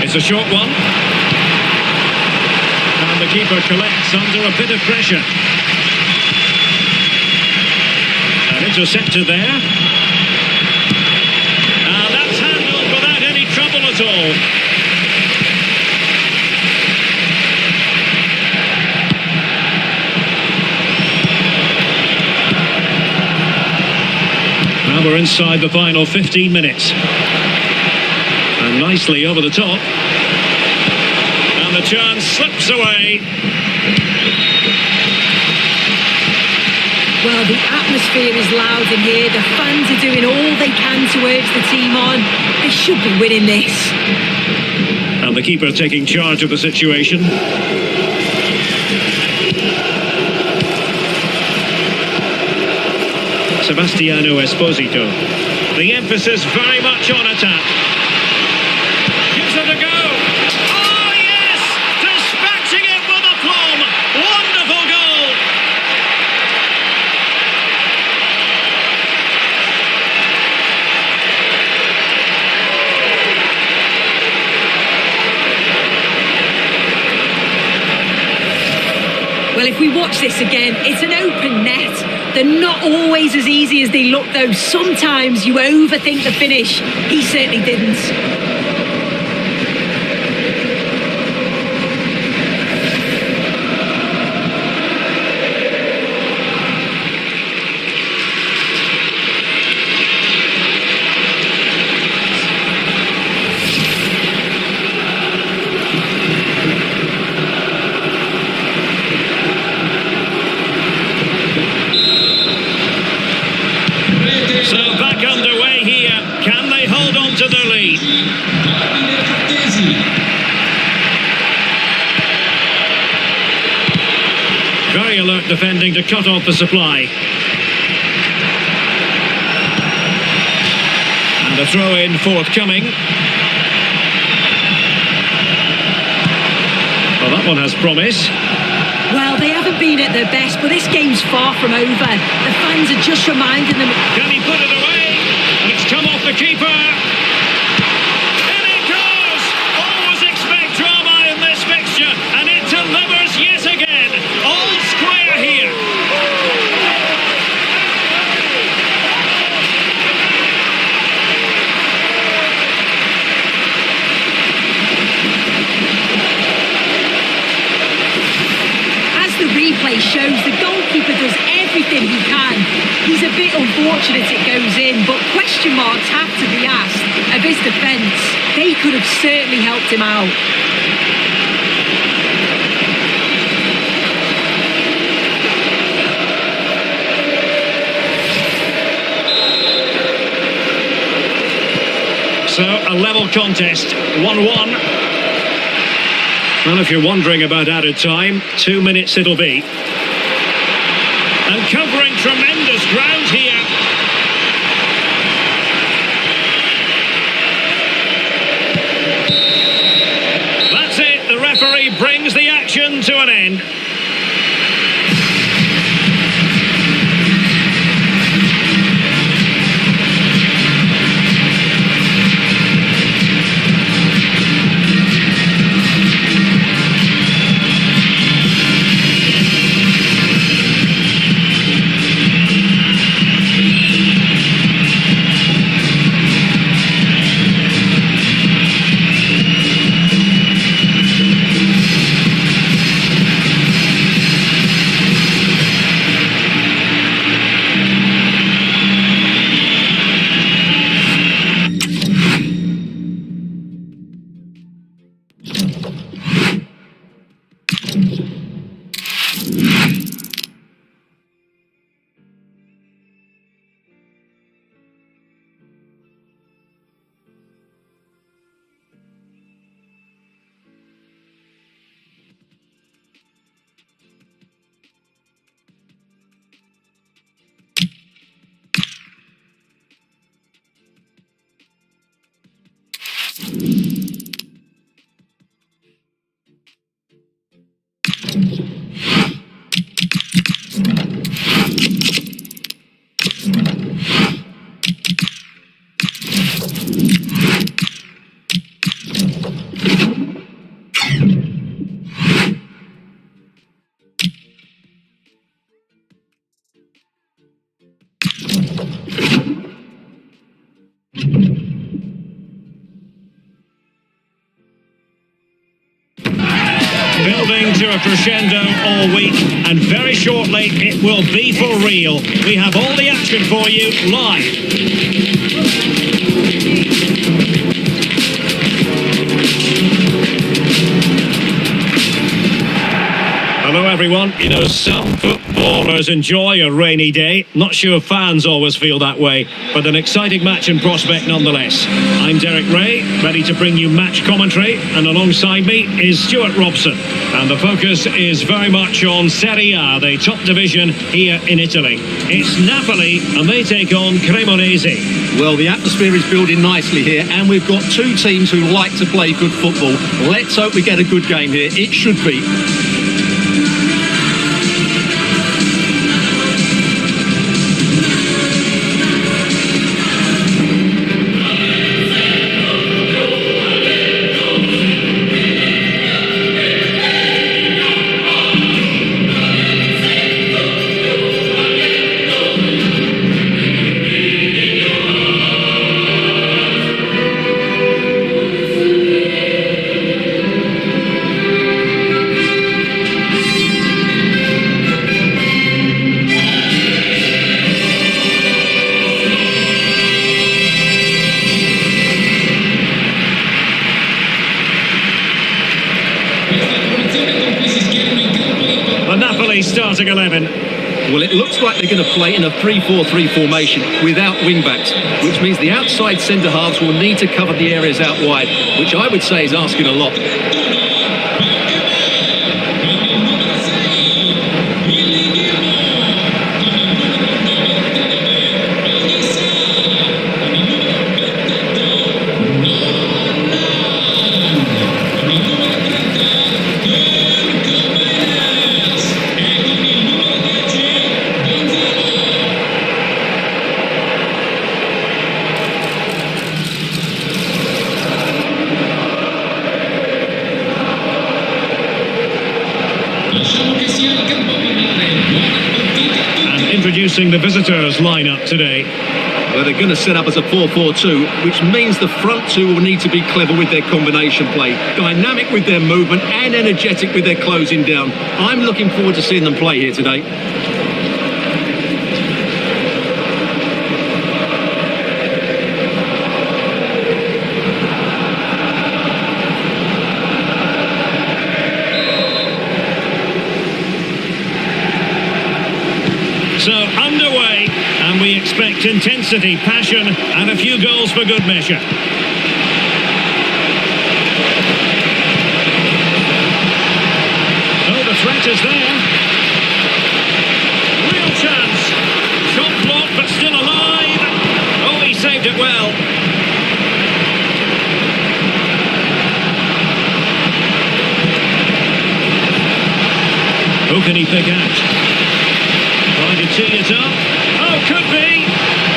It's a short one. And the keeper collects under a bit of pressure. An interceptor there. And that's handled without any trouble at all. Now we're inside the final 15 minutes. And nicely over the top. And the chance slips away. Well, the atmosphere is loud in here. The fans are doing all they can to urge the team on. They should be winning this. And the keeper taking charge of the situation. Sebastiano Esposito. The emphasis very much on attack. Gives it a go. Oh, yes! Dispatching it with aplomb. Wonderful goal. Well, if we watch this again, it's an open net. They're not always as easy as they look, though. Sometimes you overthink the finish. He certainly didn't. So back underway here. Can they hold on to their lead? Very alert defending to cut off the supply. And a throw-in forthcoming. Well, that one has promise. Well, they haven't been at their best, but this game's far from over. The fans are just reminding them. Can he put it away? And it's come off the keeper. In it goes! Always expect drama in this fixture, and it delivers yet again. All square here. The replay shows the goalkeeper does everything he can. He's a bit unfortunate it goes in, but question marks have to be asked of his defence. They could have certainly helped him out. So, a level contest, 1-1. Well, if you're wondering about added time, 2 minutes it'll be. And covering tremendous ground here. That's it, the referee brings the action to an end. Building to a crescendo all week, and very shortly it will be for real. We have all the action for you live. Hello everyone. You know, some footballers enjoy a rainy day. Not sure fans always feel that way, but an exciting match in prospect nonetheless. I'm Derek Ray, ready to bring you match commentary, and alongside me is Stuart Robson. And the focus is very much on SerieA, the top division here in Italy. It's Napoli, and they take on Cremonese. Well, the atmosphere is building nicely here, and we've got two teams who like to play good football. Let's hope we get a good game here. It should be. Starting 11. Well, it looks like they're going to play in a 3-4-3 formation without wing-backs, which means the outside centre-halves will need to cover the areas out wide, which I would say is asking a lot. Introducing the visitors lineup today. Well, they're going to set up as a 4-4-2, which means the front two will need to be clever with their combination play, dynamic with their movement and energetic with their closing down. I'm looking forward to seeing them play here today. So underway, and we expect intensity, passion, and a few goals for good measure. Oh, the threat is there. Real chance. Shot blocked, but still alive. Oh, he saved it well. Who can he pick out? Trying to tee it up. Oh, could be.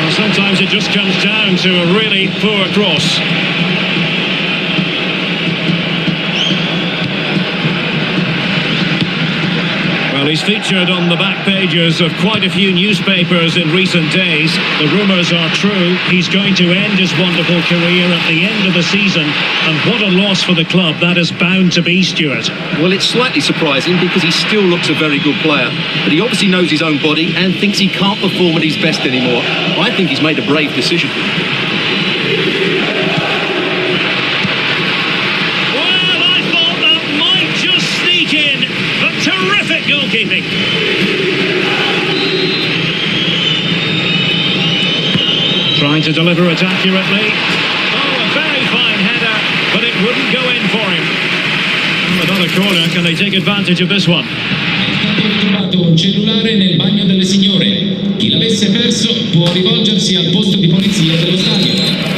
Well, sometimes it just comes down to a really poor cross. Well, he's featured on the back pages of quite a few newspapers in recent days. The rumours are true. He's going to end his wonderful career at the end of the season. And what a loss for the club that is bound to be, Stuart. Well, it's slightly surprising because he still looks a very good player. But he obviously knows his own body and thinks he can't perform at his best anymore. I think he's made a brave decision. Terrific goalkeeping. Trying to deliver it accurately. Oh, a very fine header, but it wouldn't go in for him. Another corner, can they take advantage of this one? È stato ritrovato un cellulare nel bagno delle signore. Chi l'avesse perso può rivolgersi al posto di polizia dello stadio.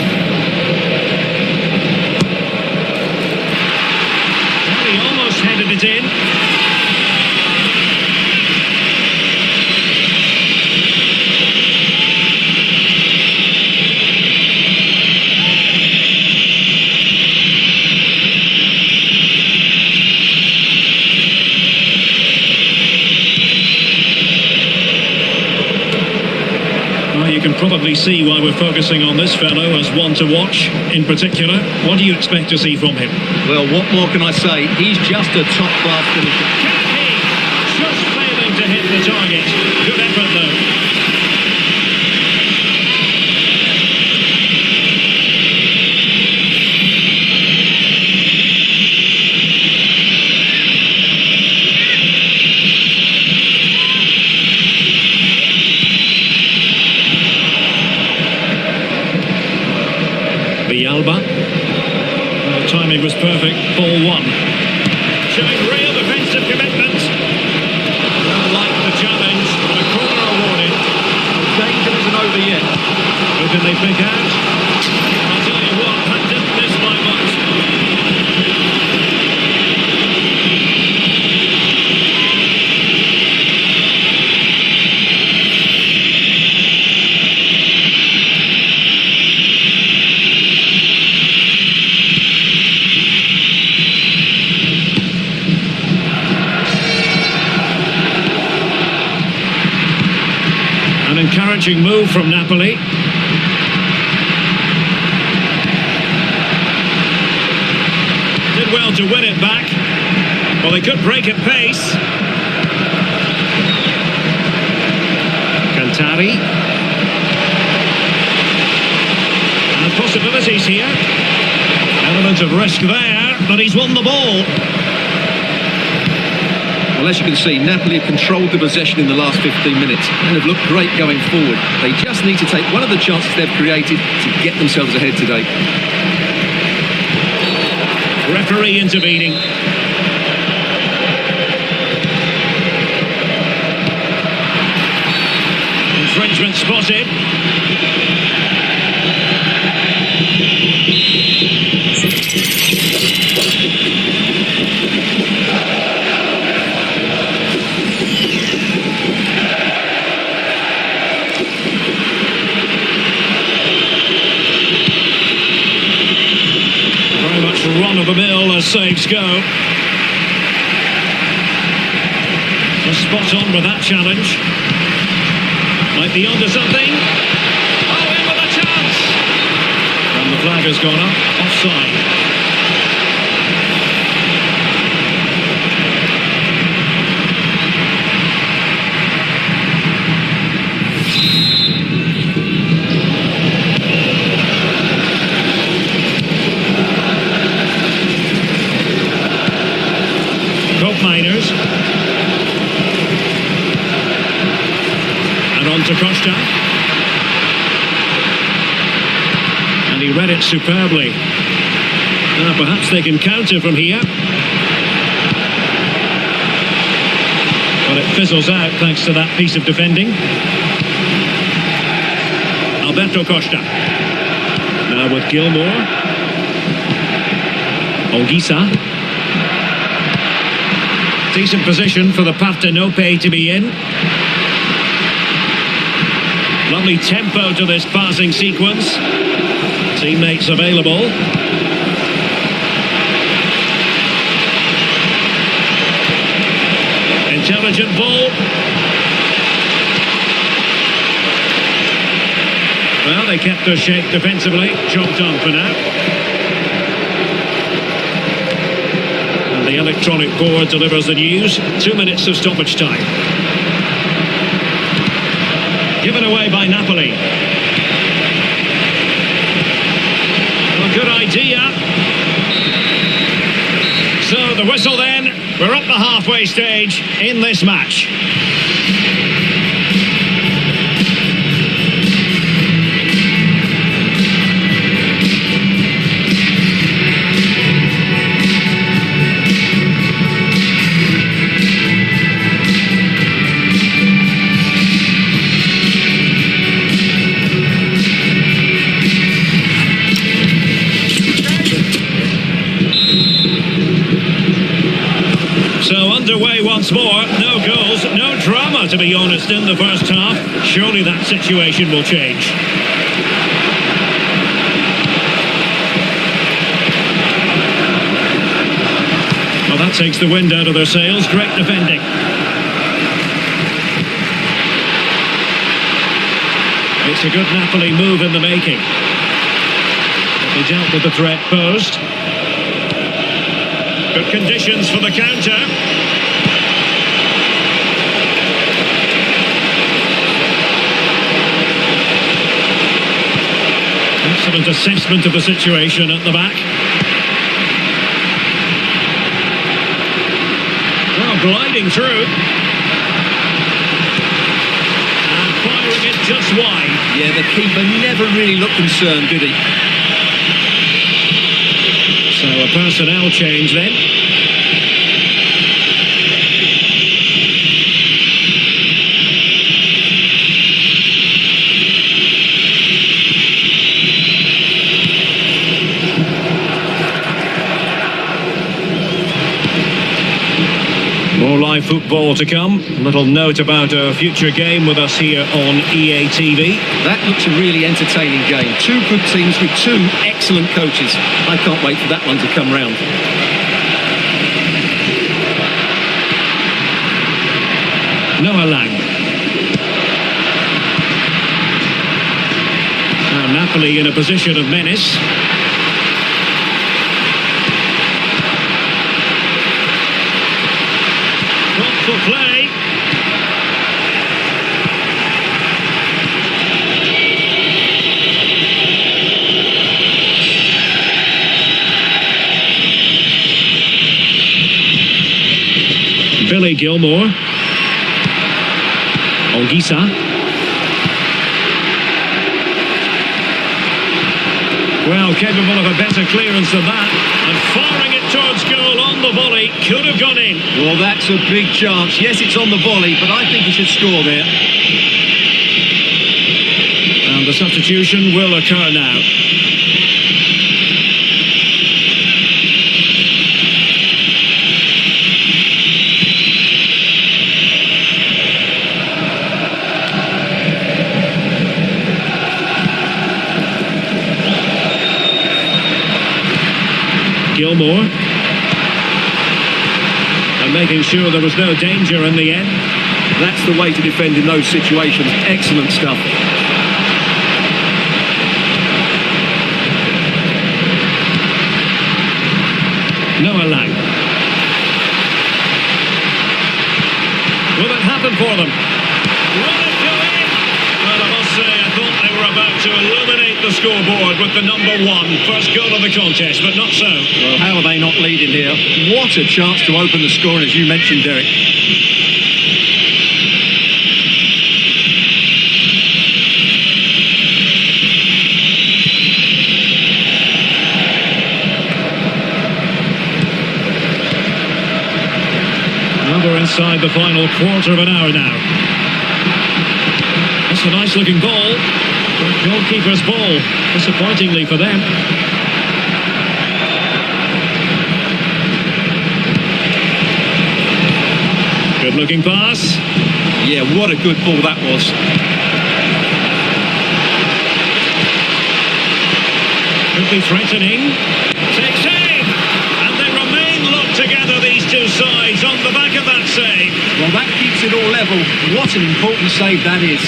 probably see why we're focusing on this fellow as one to watch in particular. What do you expect to see from him? Well, what more can I say? He's just a top-class finisher. Can he? Just failing to hit the target. Good effort, though. The timing was perfect. Ball one. Showing real defensive commitment. Like the challenge, but a corner awarded. Danger isn't over yet. Who can they pick out? I'll tell you what, that didn't miss by much. Encouraging move from Napoli. Did well to win it back. Well, they could break at pace. Alcantara. And possibilities here. Element of risk there, but he's won the ball. Well, as you can see, Napoli have controlled the possession in the last 15 minutes and have looked great going forward. They just need to take one of the chances they've created to get themselves ahead today. Referee intervening. Infringement spotted. Run-of-the-mill as saves go. Well, spot on with that challenge. Might be onto something. Oh, in with a chance! And the flag has gone up. Offside. Miners. And on to Costa. And he read it superbly. Now perhaps they can counter from here. But it fizzles out thanks to that piece of defending. Alberto Costa. Now with Gilmore. Olgisa. Decent position for the Partenope to be in. Lovely tempo to this passing sequence. Teammates available. Intelligent ball. Well, they kept their shape defensively. Job done for now. The electronic board delivers the news. 2 minutes of stoppage time. Given away by Napoli. Well, good idea. So the whistle then. We're at the halfway stage in this match. Underway once more, no goals, no drama to be honest in the first half. Surely that situation will change. Well, that takes the wind out of their sails. Great defending. It's It's a good Napoli move in the making. They dealt with the threat posed. Good conditions for the counter. Excellent assessment of the situation at the back. Well, gliding through. And firing it just wide. Yeah, the keeper never really looked concerned, did he? So a personnel change then. More live football to come. A little note about a future game with us here on EA TV. That looks a really entertaining game. Two good teams with two excellent coaches. I can't wait for that one to come round. Noah Lang. Now Napoli in a position of menace. For play. Billy Gilmore. Olgisa. Well, capable of a better clearance than that. And firing it towards goal on the volley. Could have gone in. Well, that's a big chance. Yes, it's on the volley, but I think he should score there. And the substitution will occur now. Gilmore. And making sure there was no danger in the end. That's the way to defend in those situations. Excellent stuff. Noah Lang. Will it happen for them? Will it go in? Well, I must say, I thought they were about to illuminate the scoreboard with the number one. First goal of the contest, but not so. Well, how are they not leading here? What a chance to open the score, as you mentioned, Derek. We're inside the final quarter of an hour now. That's a nice looking ball. Goalkeeper's ball, disappointingly for them. Good looking pass. Yeah, what a good ball that was. Could be threatening. Takes aim. And they remain locked together, these two sides, on the back of that save. Well, that keeps it all level. What an important save that is.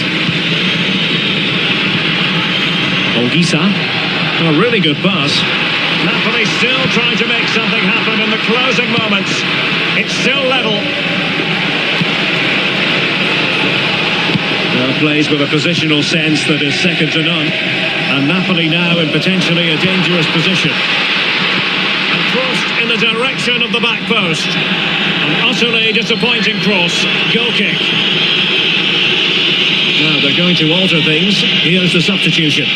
Olgisa. A really good pass. Napoli still trying to make something happen in the closing moments. It's still level. Well, plays with a positional sense that is second to none. And Napoli now in potentially a dangerous position. And crossed in the direction of the back post. An utterly disappointing cross. Goal kick. Now they're going to alter things. Here's the substitution.